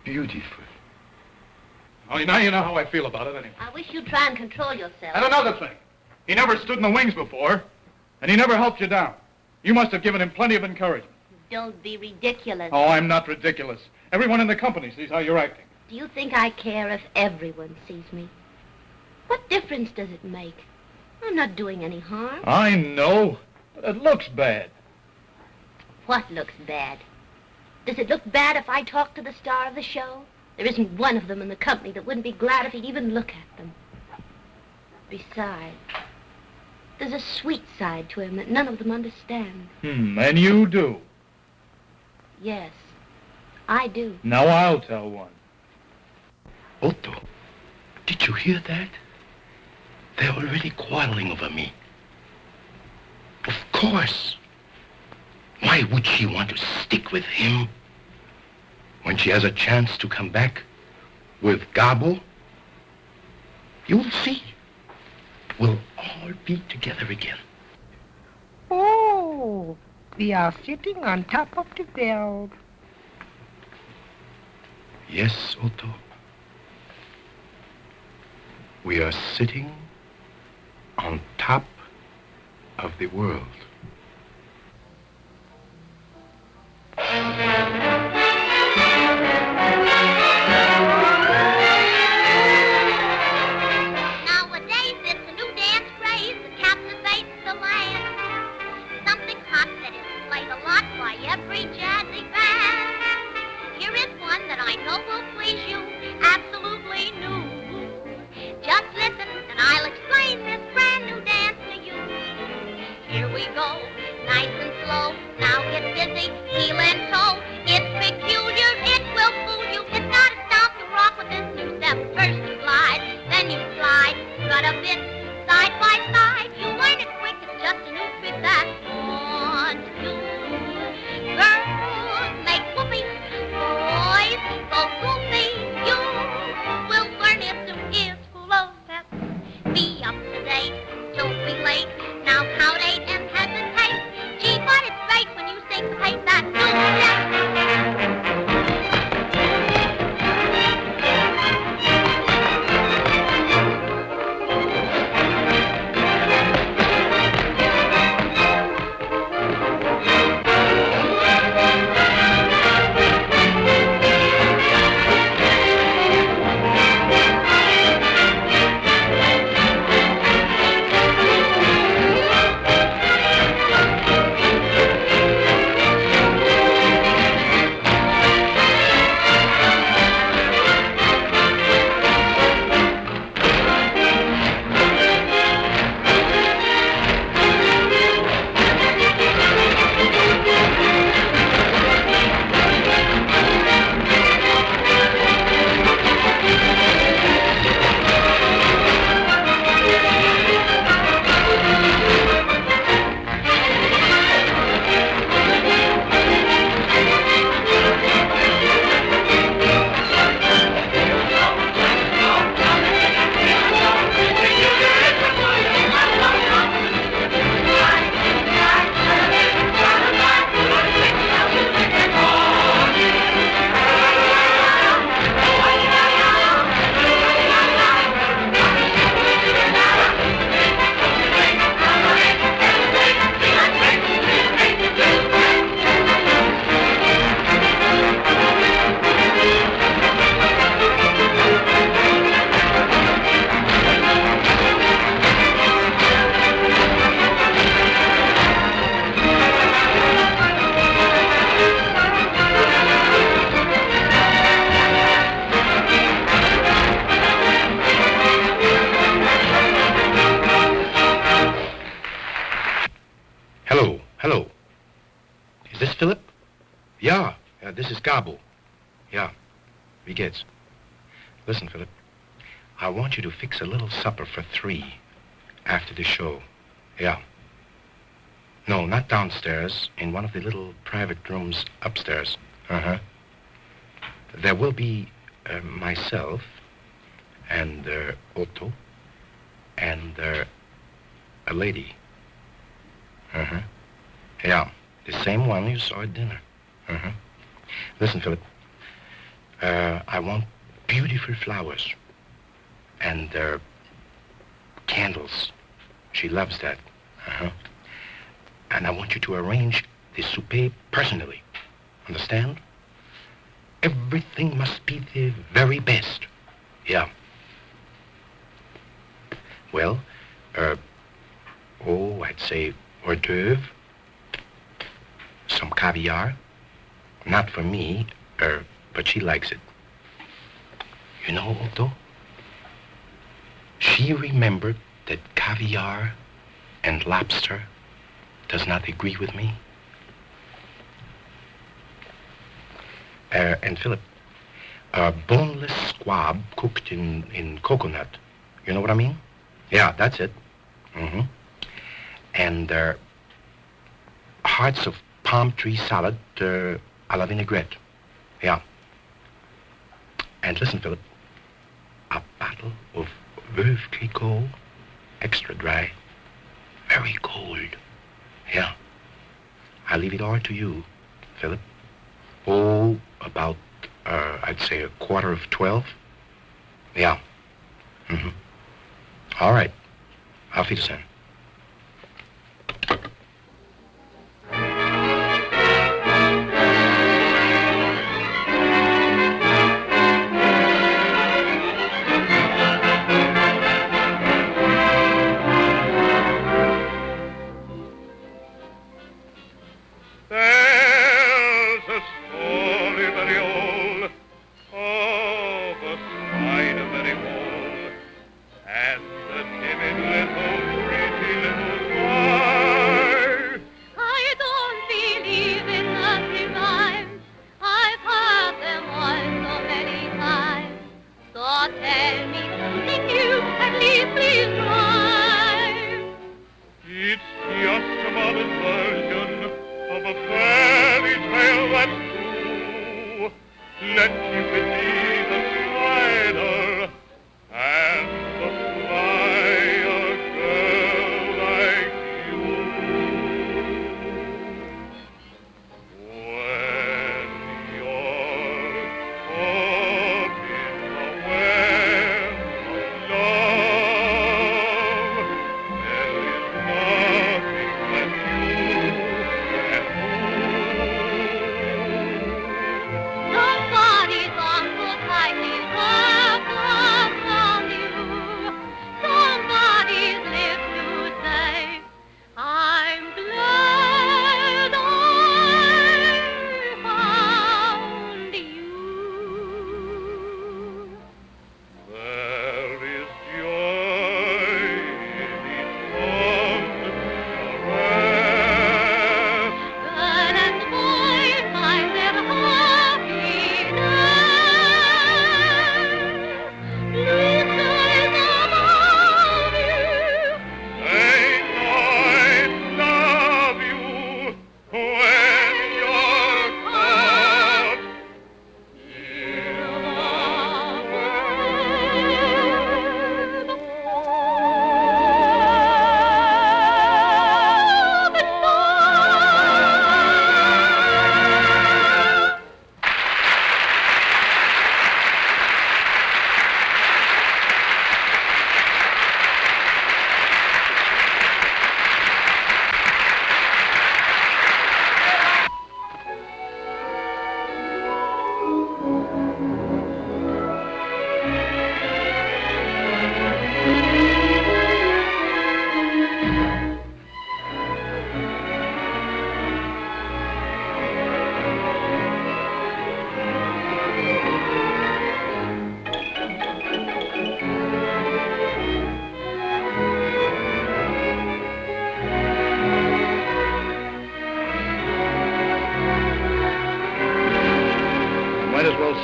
beautiful. Oh, now you know how I feel about it anyway. I wish you'd try and control yourself. And another thing. He never stood in the wings before, and he never helped you down. You must have given him plenty of encouragement. Don't be ridiculous. Oh, I'm not ridiculous. Everyone in the company sees how you're acting. Do you think I care if everyone sees me? What difference does it make? I'm not doing any harm. I know, but it looks bad. What looks bad? Does it look bad if I talk to the star of the show? There isn't one of them in the company that wouldn't be glad if he'd even look at them. Besides, there's a sweet side to him that none of them understand. And you do. Yes, I do. Now I'll tell one. Otto, did you hear that? They're already quarreling over me. Of course. Why would she want to stick with him when she has a chance to come back with Gabbo? You'll see. We'll all be together again. Oh, we are sitting on top of the bell. Yes, Otto. We are sitting on top of the world. Nowadays it's a new dance craze that captivates the land. Something hot that is played a lot by every jazzy band. Here is one that I know will please you, absolutely new. Just listen and I'll explain this brand new dance to you. Here we go, nice and slow, now get busy, heel and toe. It's peculiar, it will fool you. It's not a stomp to rock with this new step. First you glide, then you slide, cut a bit, side by side. You learn it quick, it's just a new trick that one to do. Girls make whoopee, boys go goofy. You will learn it soon, is full of that. Be up to date, don't be late. Now count 8 and hesitate. Gee, but it's great when you syncopate that new step. Yeah, this is Gabbo. Yeah, wie geht's? Listen, Philip, I want you to fix a little supper for 3 after the show. Yeah. No, not downstairs, in one of the little private rooms upstairs. Uh-huh. There will be myself and Otto and a lady. Uh-huh. Yeah, the same one you saw at dinner. Uh-huh. Listen, Philip, I want beautiful flowers and candles. She loves that. Uh-huh. And I want you to arrange the souper personally. Understand? Everything must be the very best. Yeah. Well, I'd say hors d'oeuvre, some caviar. Not for me, but she likes it. You know, Otto, she remembered that caviar and lobster does not agree with me. And Philip, boneless squab cooked in coconut. You know what I mean? Yeah, that's it. Mm-hmm. And hearts of palm tree salad à la vinaigrette. Yeah. And listen, Philip, a bottle of Veuve Clicquot, extra dry, very cold. Yeah. I leave it all to you, Philip. Oh, about, I'd say 11:45. Yeah. Mm-hmm. All right. Auf Wiedersehen. There's a story very old of a spider very bold and a timid little pretty little fly. I don't believe in nursery rhymes. I've heard them all so many times. So tell me something new, at least please try. It's just a modern version of a fairy tale that's true. Let you believe the spider and the fly a girl like you. When you're caught in the web of love,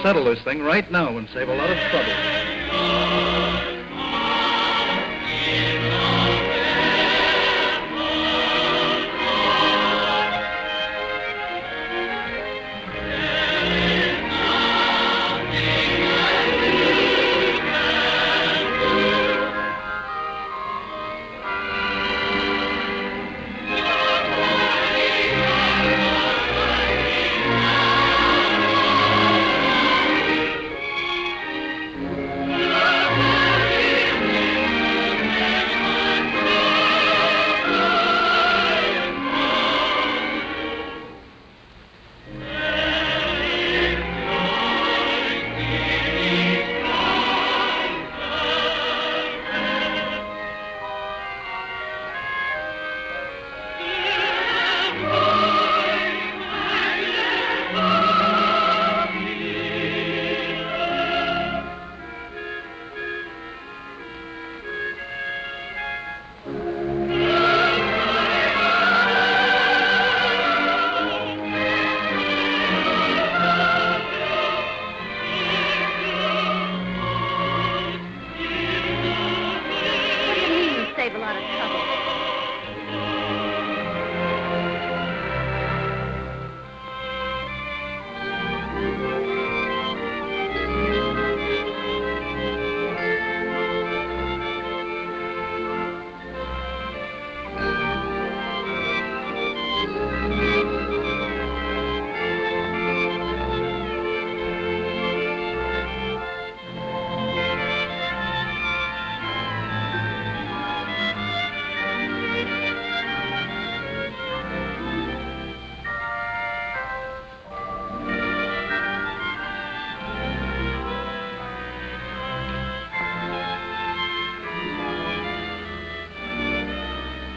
settle this thing right now and save a lot of trouble. Save a lot of trouble.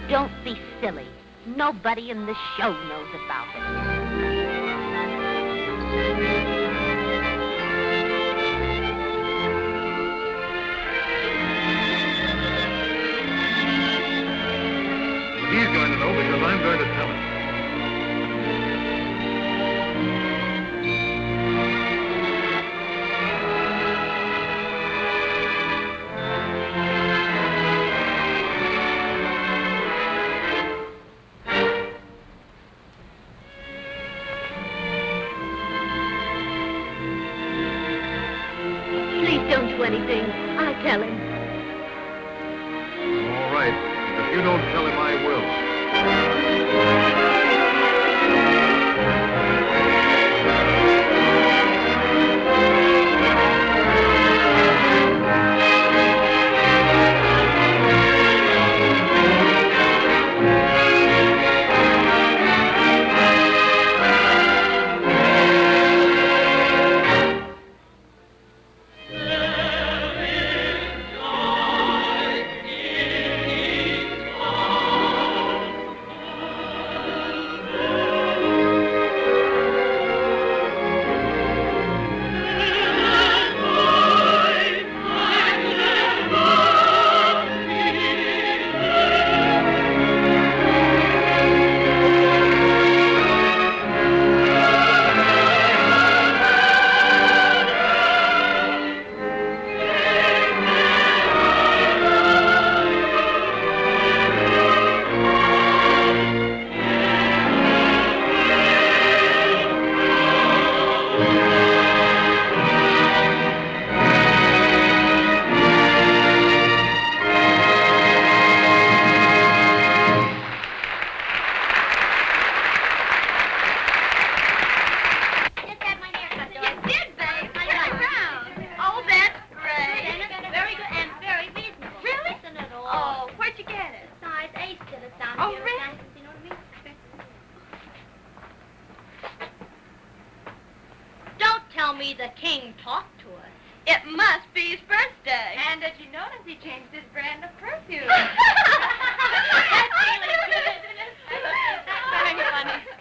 Don't be silly. Nobody in the show knows about it. He's going to know because I'm going to tell him. Please don't do anything. I'll tell him. All right. If you don't tell him, I will. me the king talked to us. It must be his birthday. And did you notice he changed his brand of perfume? That's really good. That's very funny.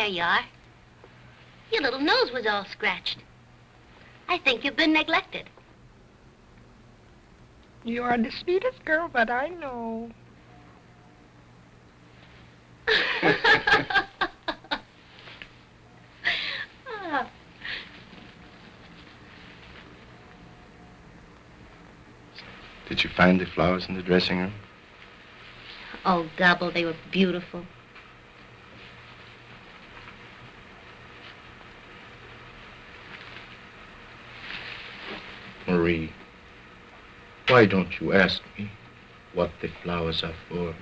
you are. Your little nose was all scratched. I think you've been neglected. You are the sweetest girl that I know. Did you find the flowers in the dressing room? Oh, Gabbo, they were beautiful. Marie, why don't you ask me what the flowers are for?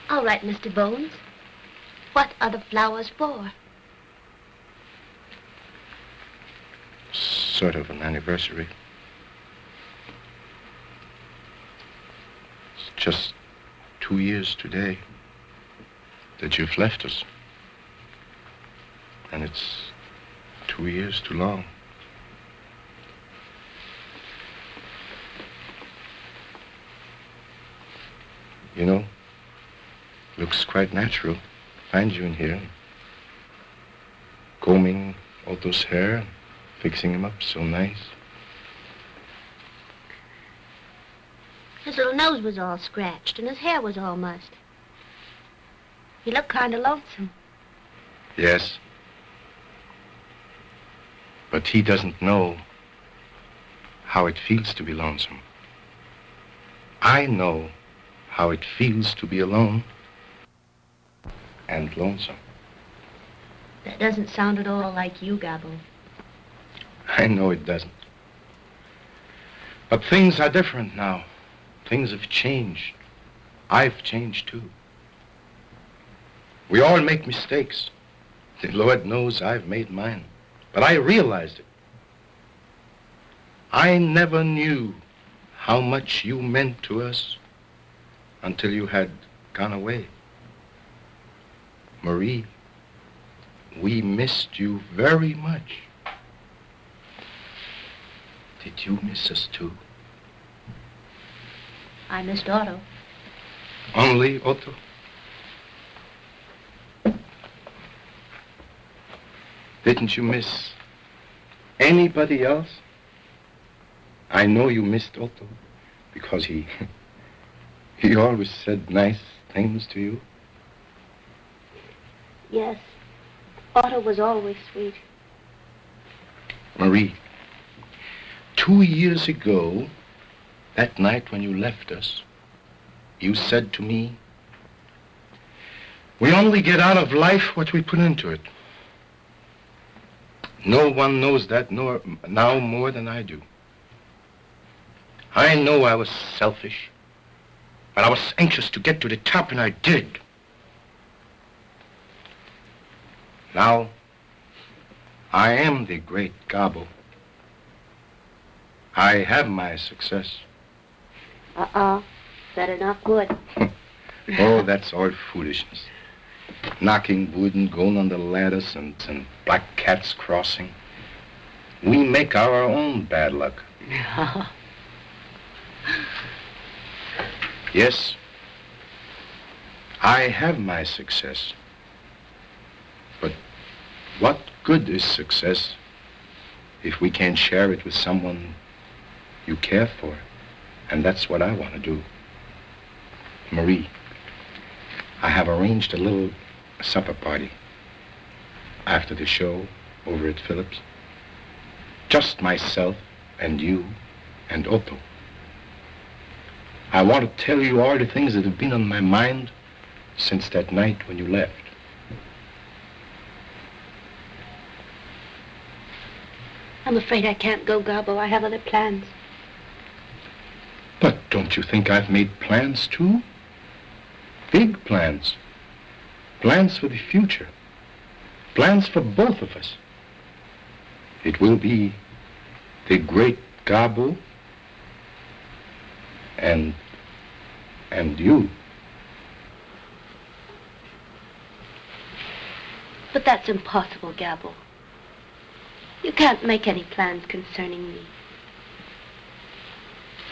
All right, Mr. Bones. What are the flowers for? Sort of an anniversary. It's just 2 years today that you've left us. And it's 2 years too long. You know, looks quite natural. Find you in here, combing Otto's hair, fixing him up so nice. His little nose was all scratched and his hair was all mussed. He looked kind of lonesome. Yes. But he doesn't know how it feels to be lonesome. I know how it feels to be alone and lonesome. That doesn't sound at all like you, Gabbo. I know it doesn't. But things are different now. Things have changed. I've changed too. We all make mistakes. The Lord knows I've made mine. But I realized it. I never knew how much you meant to us until you had gone away. Marie, we missed you very much. Did you miss us too? I missed Otto. Only Otto? Didn't you miss anybody else? I know you missed Otto because he always said nice things to you. Yes, Otto was always sweet. Marie, 2 years ago, that night when you left us, you said to me, we only get out of life what we put into it. No one knows that now more than I do. I know I was selfish, but I was anxious to get to the top, and I did. Now, I am the great Gabbo. I have my success. Better not good. Oh, that's all foolishness. Knocking wood and going on the ladders and black cats crossing. We make our own bad luck. Yes, I have my success. But what good is success if we can't share it with someone you care for? And that's what I want to do. Marie, I have arranged a little supper party after the show over at Phillips. Just myself and you and Otto. I want to tell you all the things that have been on my mind since that night when you left. I'm afraid I can't go, Gabbo. I have other plans. But don't you think I've made plans too? Big plans. Plans for the future. Plans for both of us. It will be the great Gabbo and you. But that's impossible, Gabbo. You can't make any plans concerning me.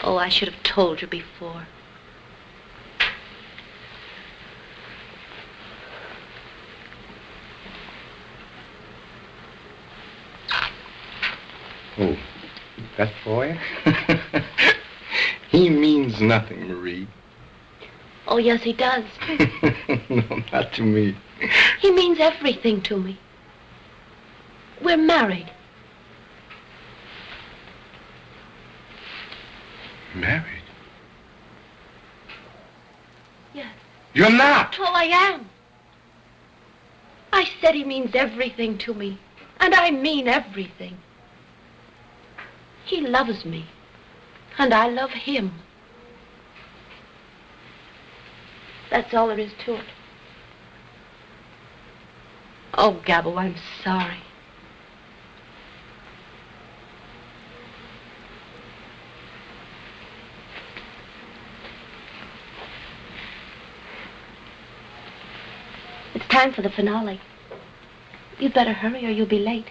Oh, I should have told you before. Who? That boy? He means nothing, Marie. Oh, yes, he does. No, not to me. He means everything to me. We're married. Married? Yes. You're not! Oh, I am. I said he means everything to me. And I mean everything. He loves me. And I love him. That's all there is to it. Oh, Gabbo, I'm sorry. It's time for the finale. You'd better hurry or you'll be late.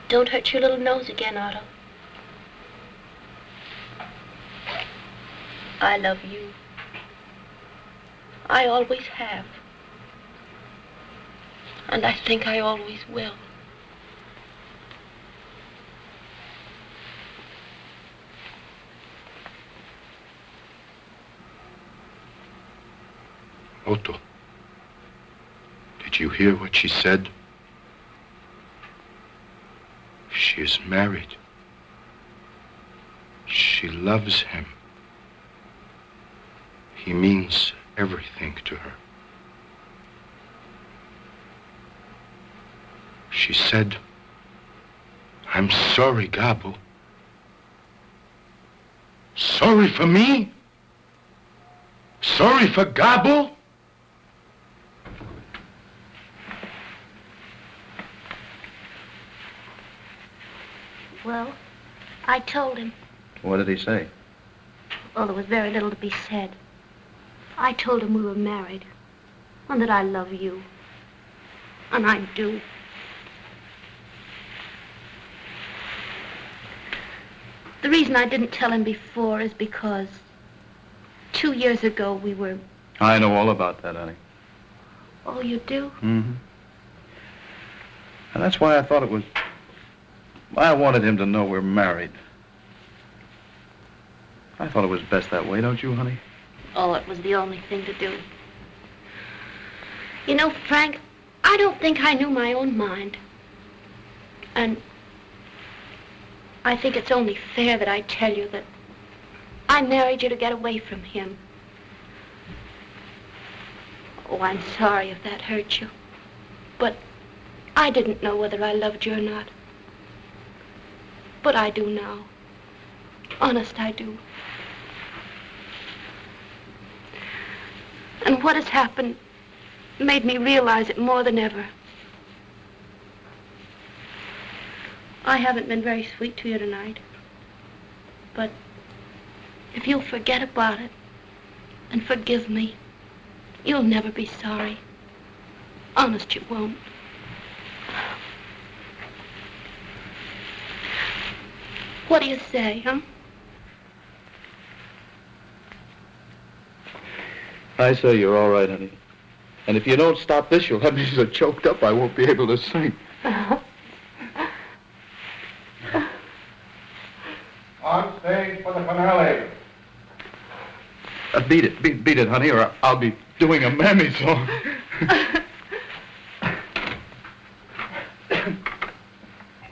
Don't hurt your little nose again, Otto. I love you. I always have. And I think I always will. Otto, did you hear what she said? She is married. She loves him. He means everything to her. She said, "I'm sorry, Gabbo." Sorry for me? Sorry for Gabbo? Well, I told him. What did he say? Well, there was very little to be said. I told him we were married, and that I love you. And I do. The reason I didn't tell him before is because 2 years ago we were... I know all about that, honey. Oh, you do? Mm-hmm. And that's why I thought it was... I wanted him to know we're married. I thought it was best that way, don't you, honey? Oh, it was the only thing to do. You know, Frank, I don't think I knew my own mind. And I think it's only fair that I tell you that I married you to get away from him. Oh, I'm sorry if that hurt you. But I didn't know whether I loved you or not. But I do now. Honest, I do. And what has happened made me realize it more than ever. I haven't been very sweet to you tonight. But if you'll forget about it and forgive me, you'll never be sorry. Honest, you won't. What do you say, huh? I say you're all right, honey. And if you don't stop this, you'll have me so choked up I won't be able to sing. On stage for the finale. Beat it, honey, or I'll be doing a mammy song.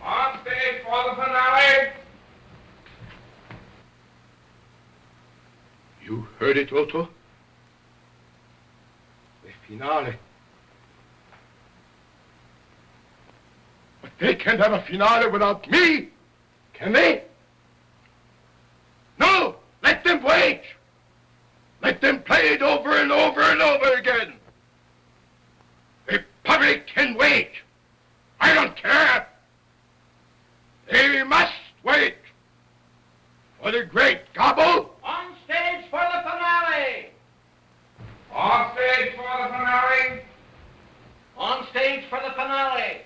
On stage for the finale. You heard it, Otto? The finale. But they can't have a finale without me, can they? No! Let them wait! Let them play it over and over and over again. The public can wait. I don't care. They must wait. For the great Gabbo. On stage for the finale! On stage for the finale. On stage for the finale!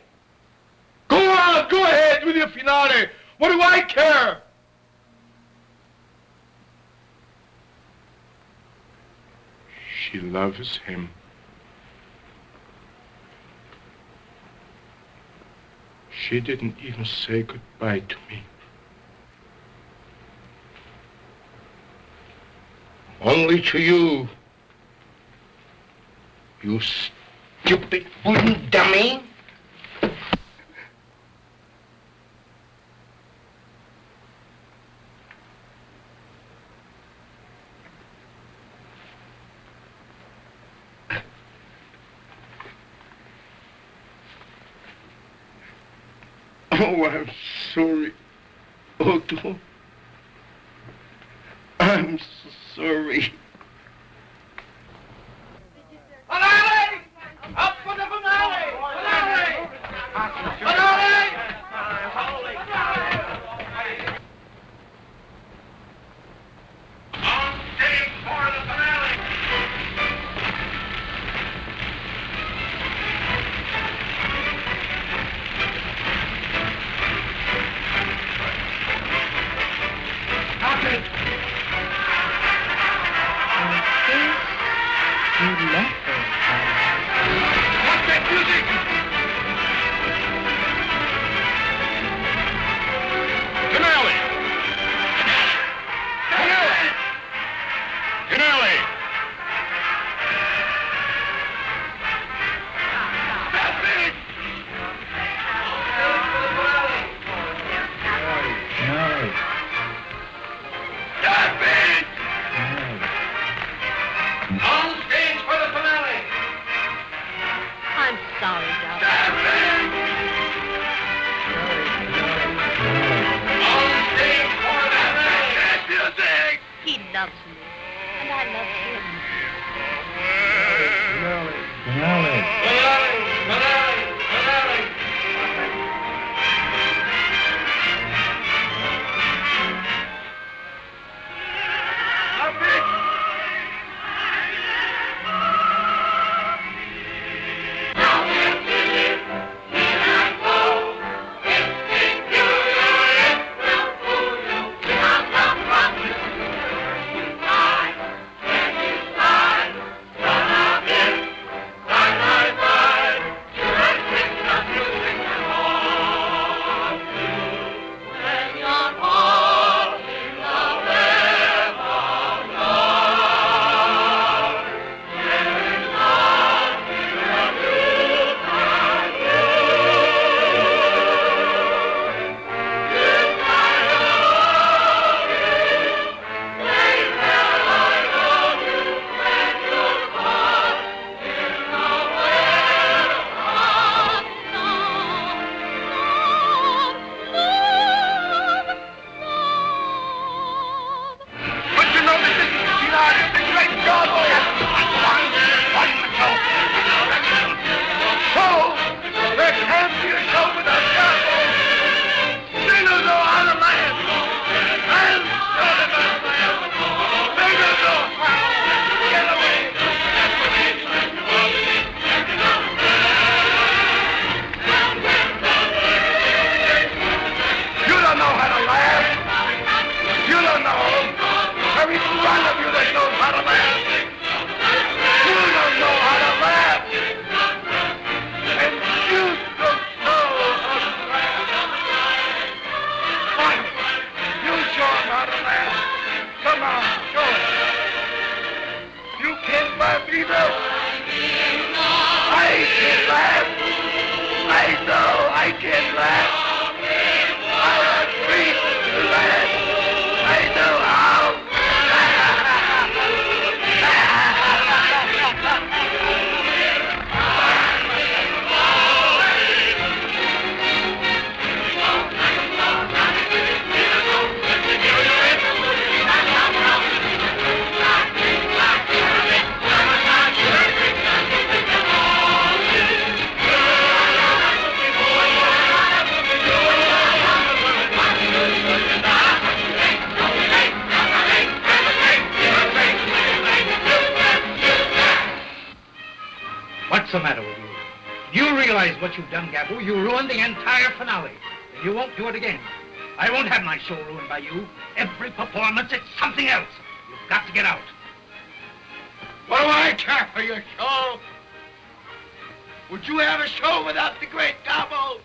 Go on, go ahead with your finale. What do I care? She loves him. She didn't even say goodbye to me. Only to you. You stupid wooden dummy. Oh, I'm sorry, Otto. I'm so sorry. Finale! Up for the finale! Finale! Finale! On stage for the finale! Stop it! What's that music? Finale! Finale! Finale! Stop it! Stop it! On stage for the finale! I'm sorry, Gabbo. Stop it! On stage for the finale! Music! He loves me, and I love him. Finale! Finale! Finale! Stop it! But you know that this is the great Gabbo. So, there can't be a show without Gabbo. Singers are out of land. And shoulders out of land. Singers are get away. You don't know how to laugh. You don't know. There is one of you that knows how to laugh. You don't know how to laugh. And you don't know how to laugh. Fine. You show them how to laugh. Come on, show them. You can't laugh either. I can laugh. I know I can laugh. I agree to laugh. I know how. What's the matter with you? Do you realize what you've done, Gabbo? You ruined the entire finale. And you won't do it again. I won't have my show ruined by you. Every performance, it's something else. You've got to get out. What do I care for your show? Would you have a show without the great Gabbo?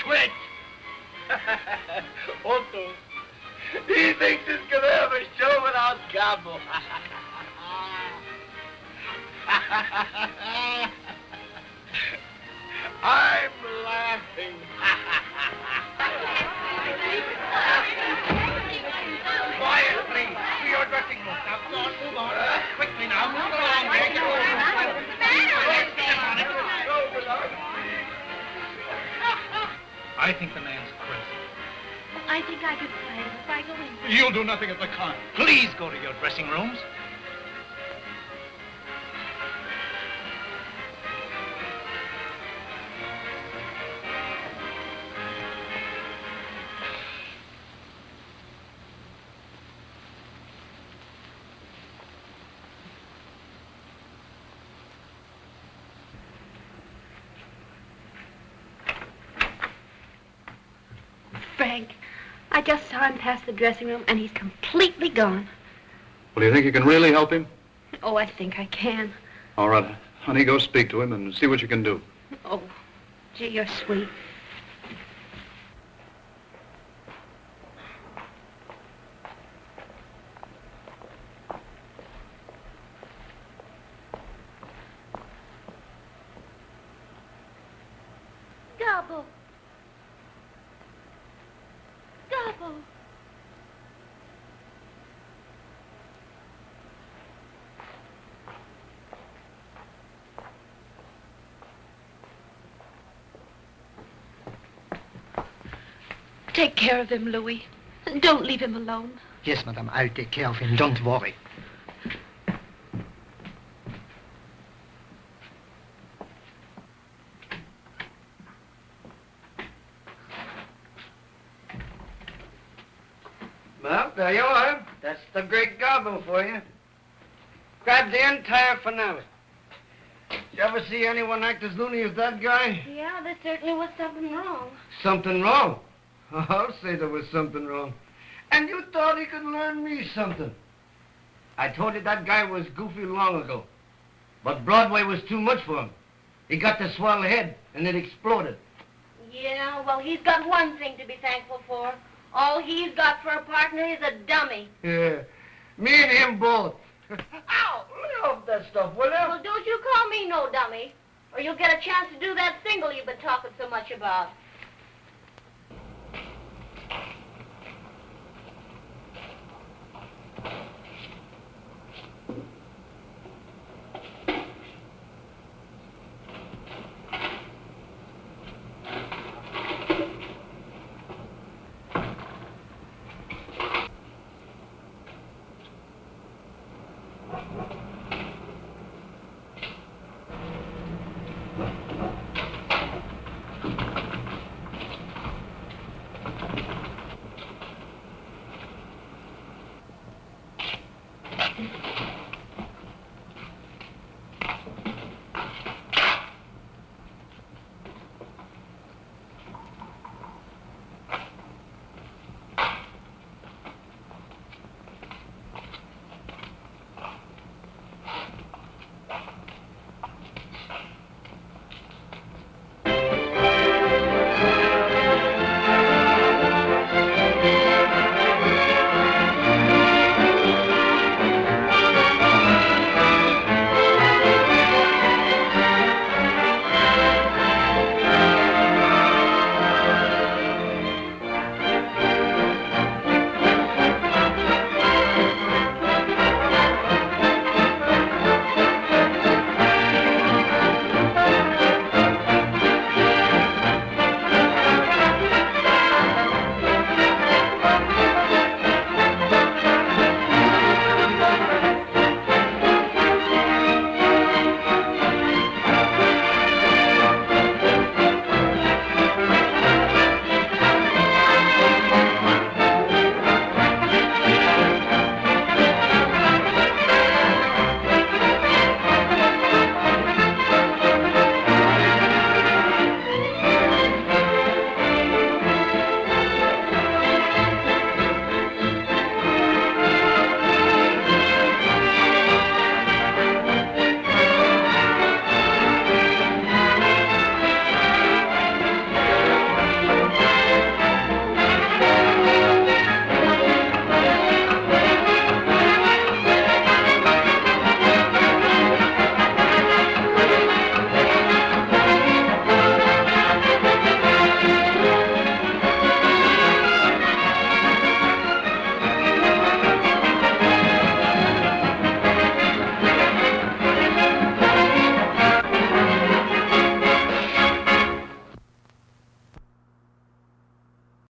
quit. Otto, he thinks he's going to have a show without Gabbo. I'm laughing. Quiet, please. To your dressing room. Now, go on, move on. Quickly now. Move along there. Get over. I think the man's crazy. I think I could fight him if I go in. You'll do nothing of the kind. Please go to your dressing rooms. Frank, I just saw him pass the dressing room, and he's completely gone. Well, do you think you can really help him? Oh, I think I can. All right, honey, go speak to him and see what you can do. Oh, gee, you're sweet. Gabbo. Gabbo. Take care of him, Louis. Don't leave him alone. Yes, madame, I'll take care of him. Don't worry. Well, there you are. That's the great Gabbo for you. Grab the entire finale. Did you ever see anyone act as loony as that guy? Yeah, there certainly was something wrong. Something wrong? I'll say there was something wrong. And you thought he could learn me something. I told you that guy was goofy long ago. But Broadway was too much for him. He got the swell head, and it exploded. Yeah, well, he's got one thing to be thankful for. All he's got for a partner is a dummy. Yeah, me and him both. Ow! Lay off that stuff, will you? Well, don't you call me no dummy, or you'll get a chance to do that single you've been talking so much about.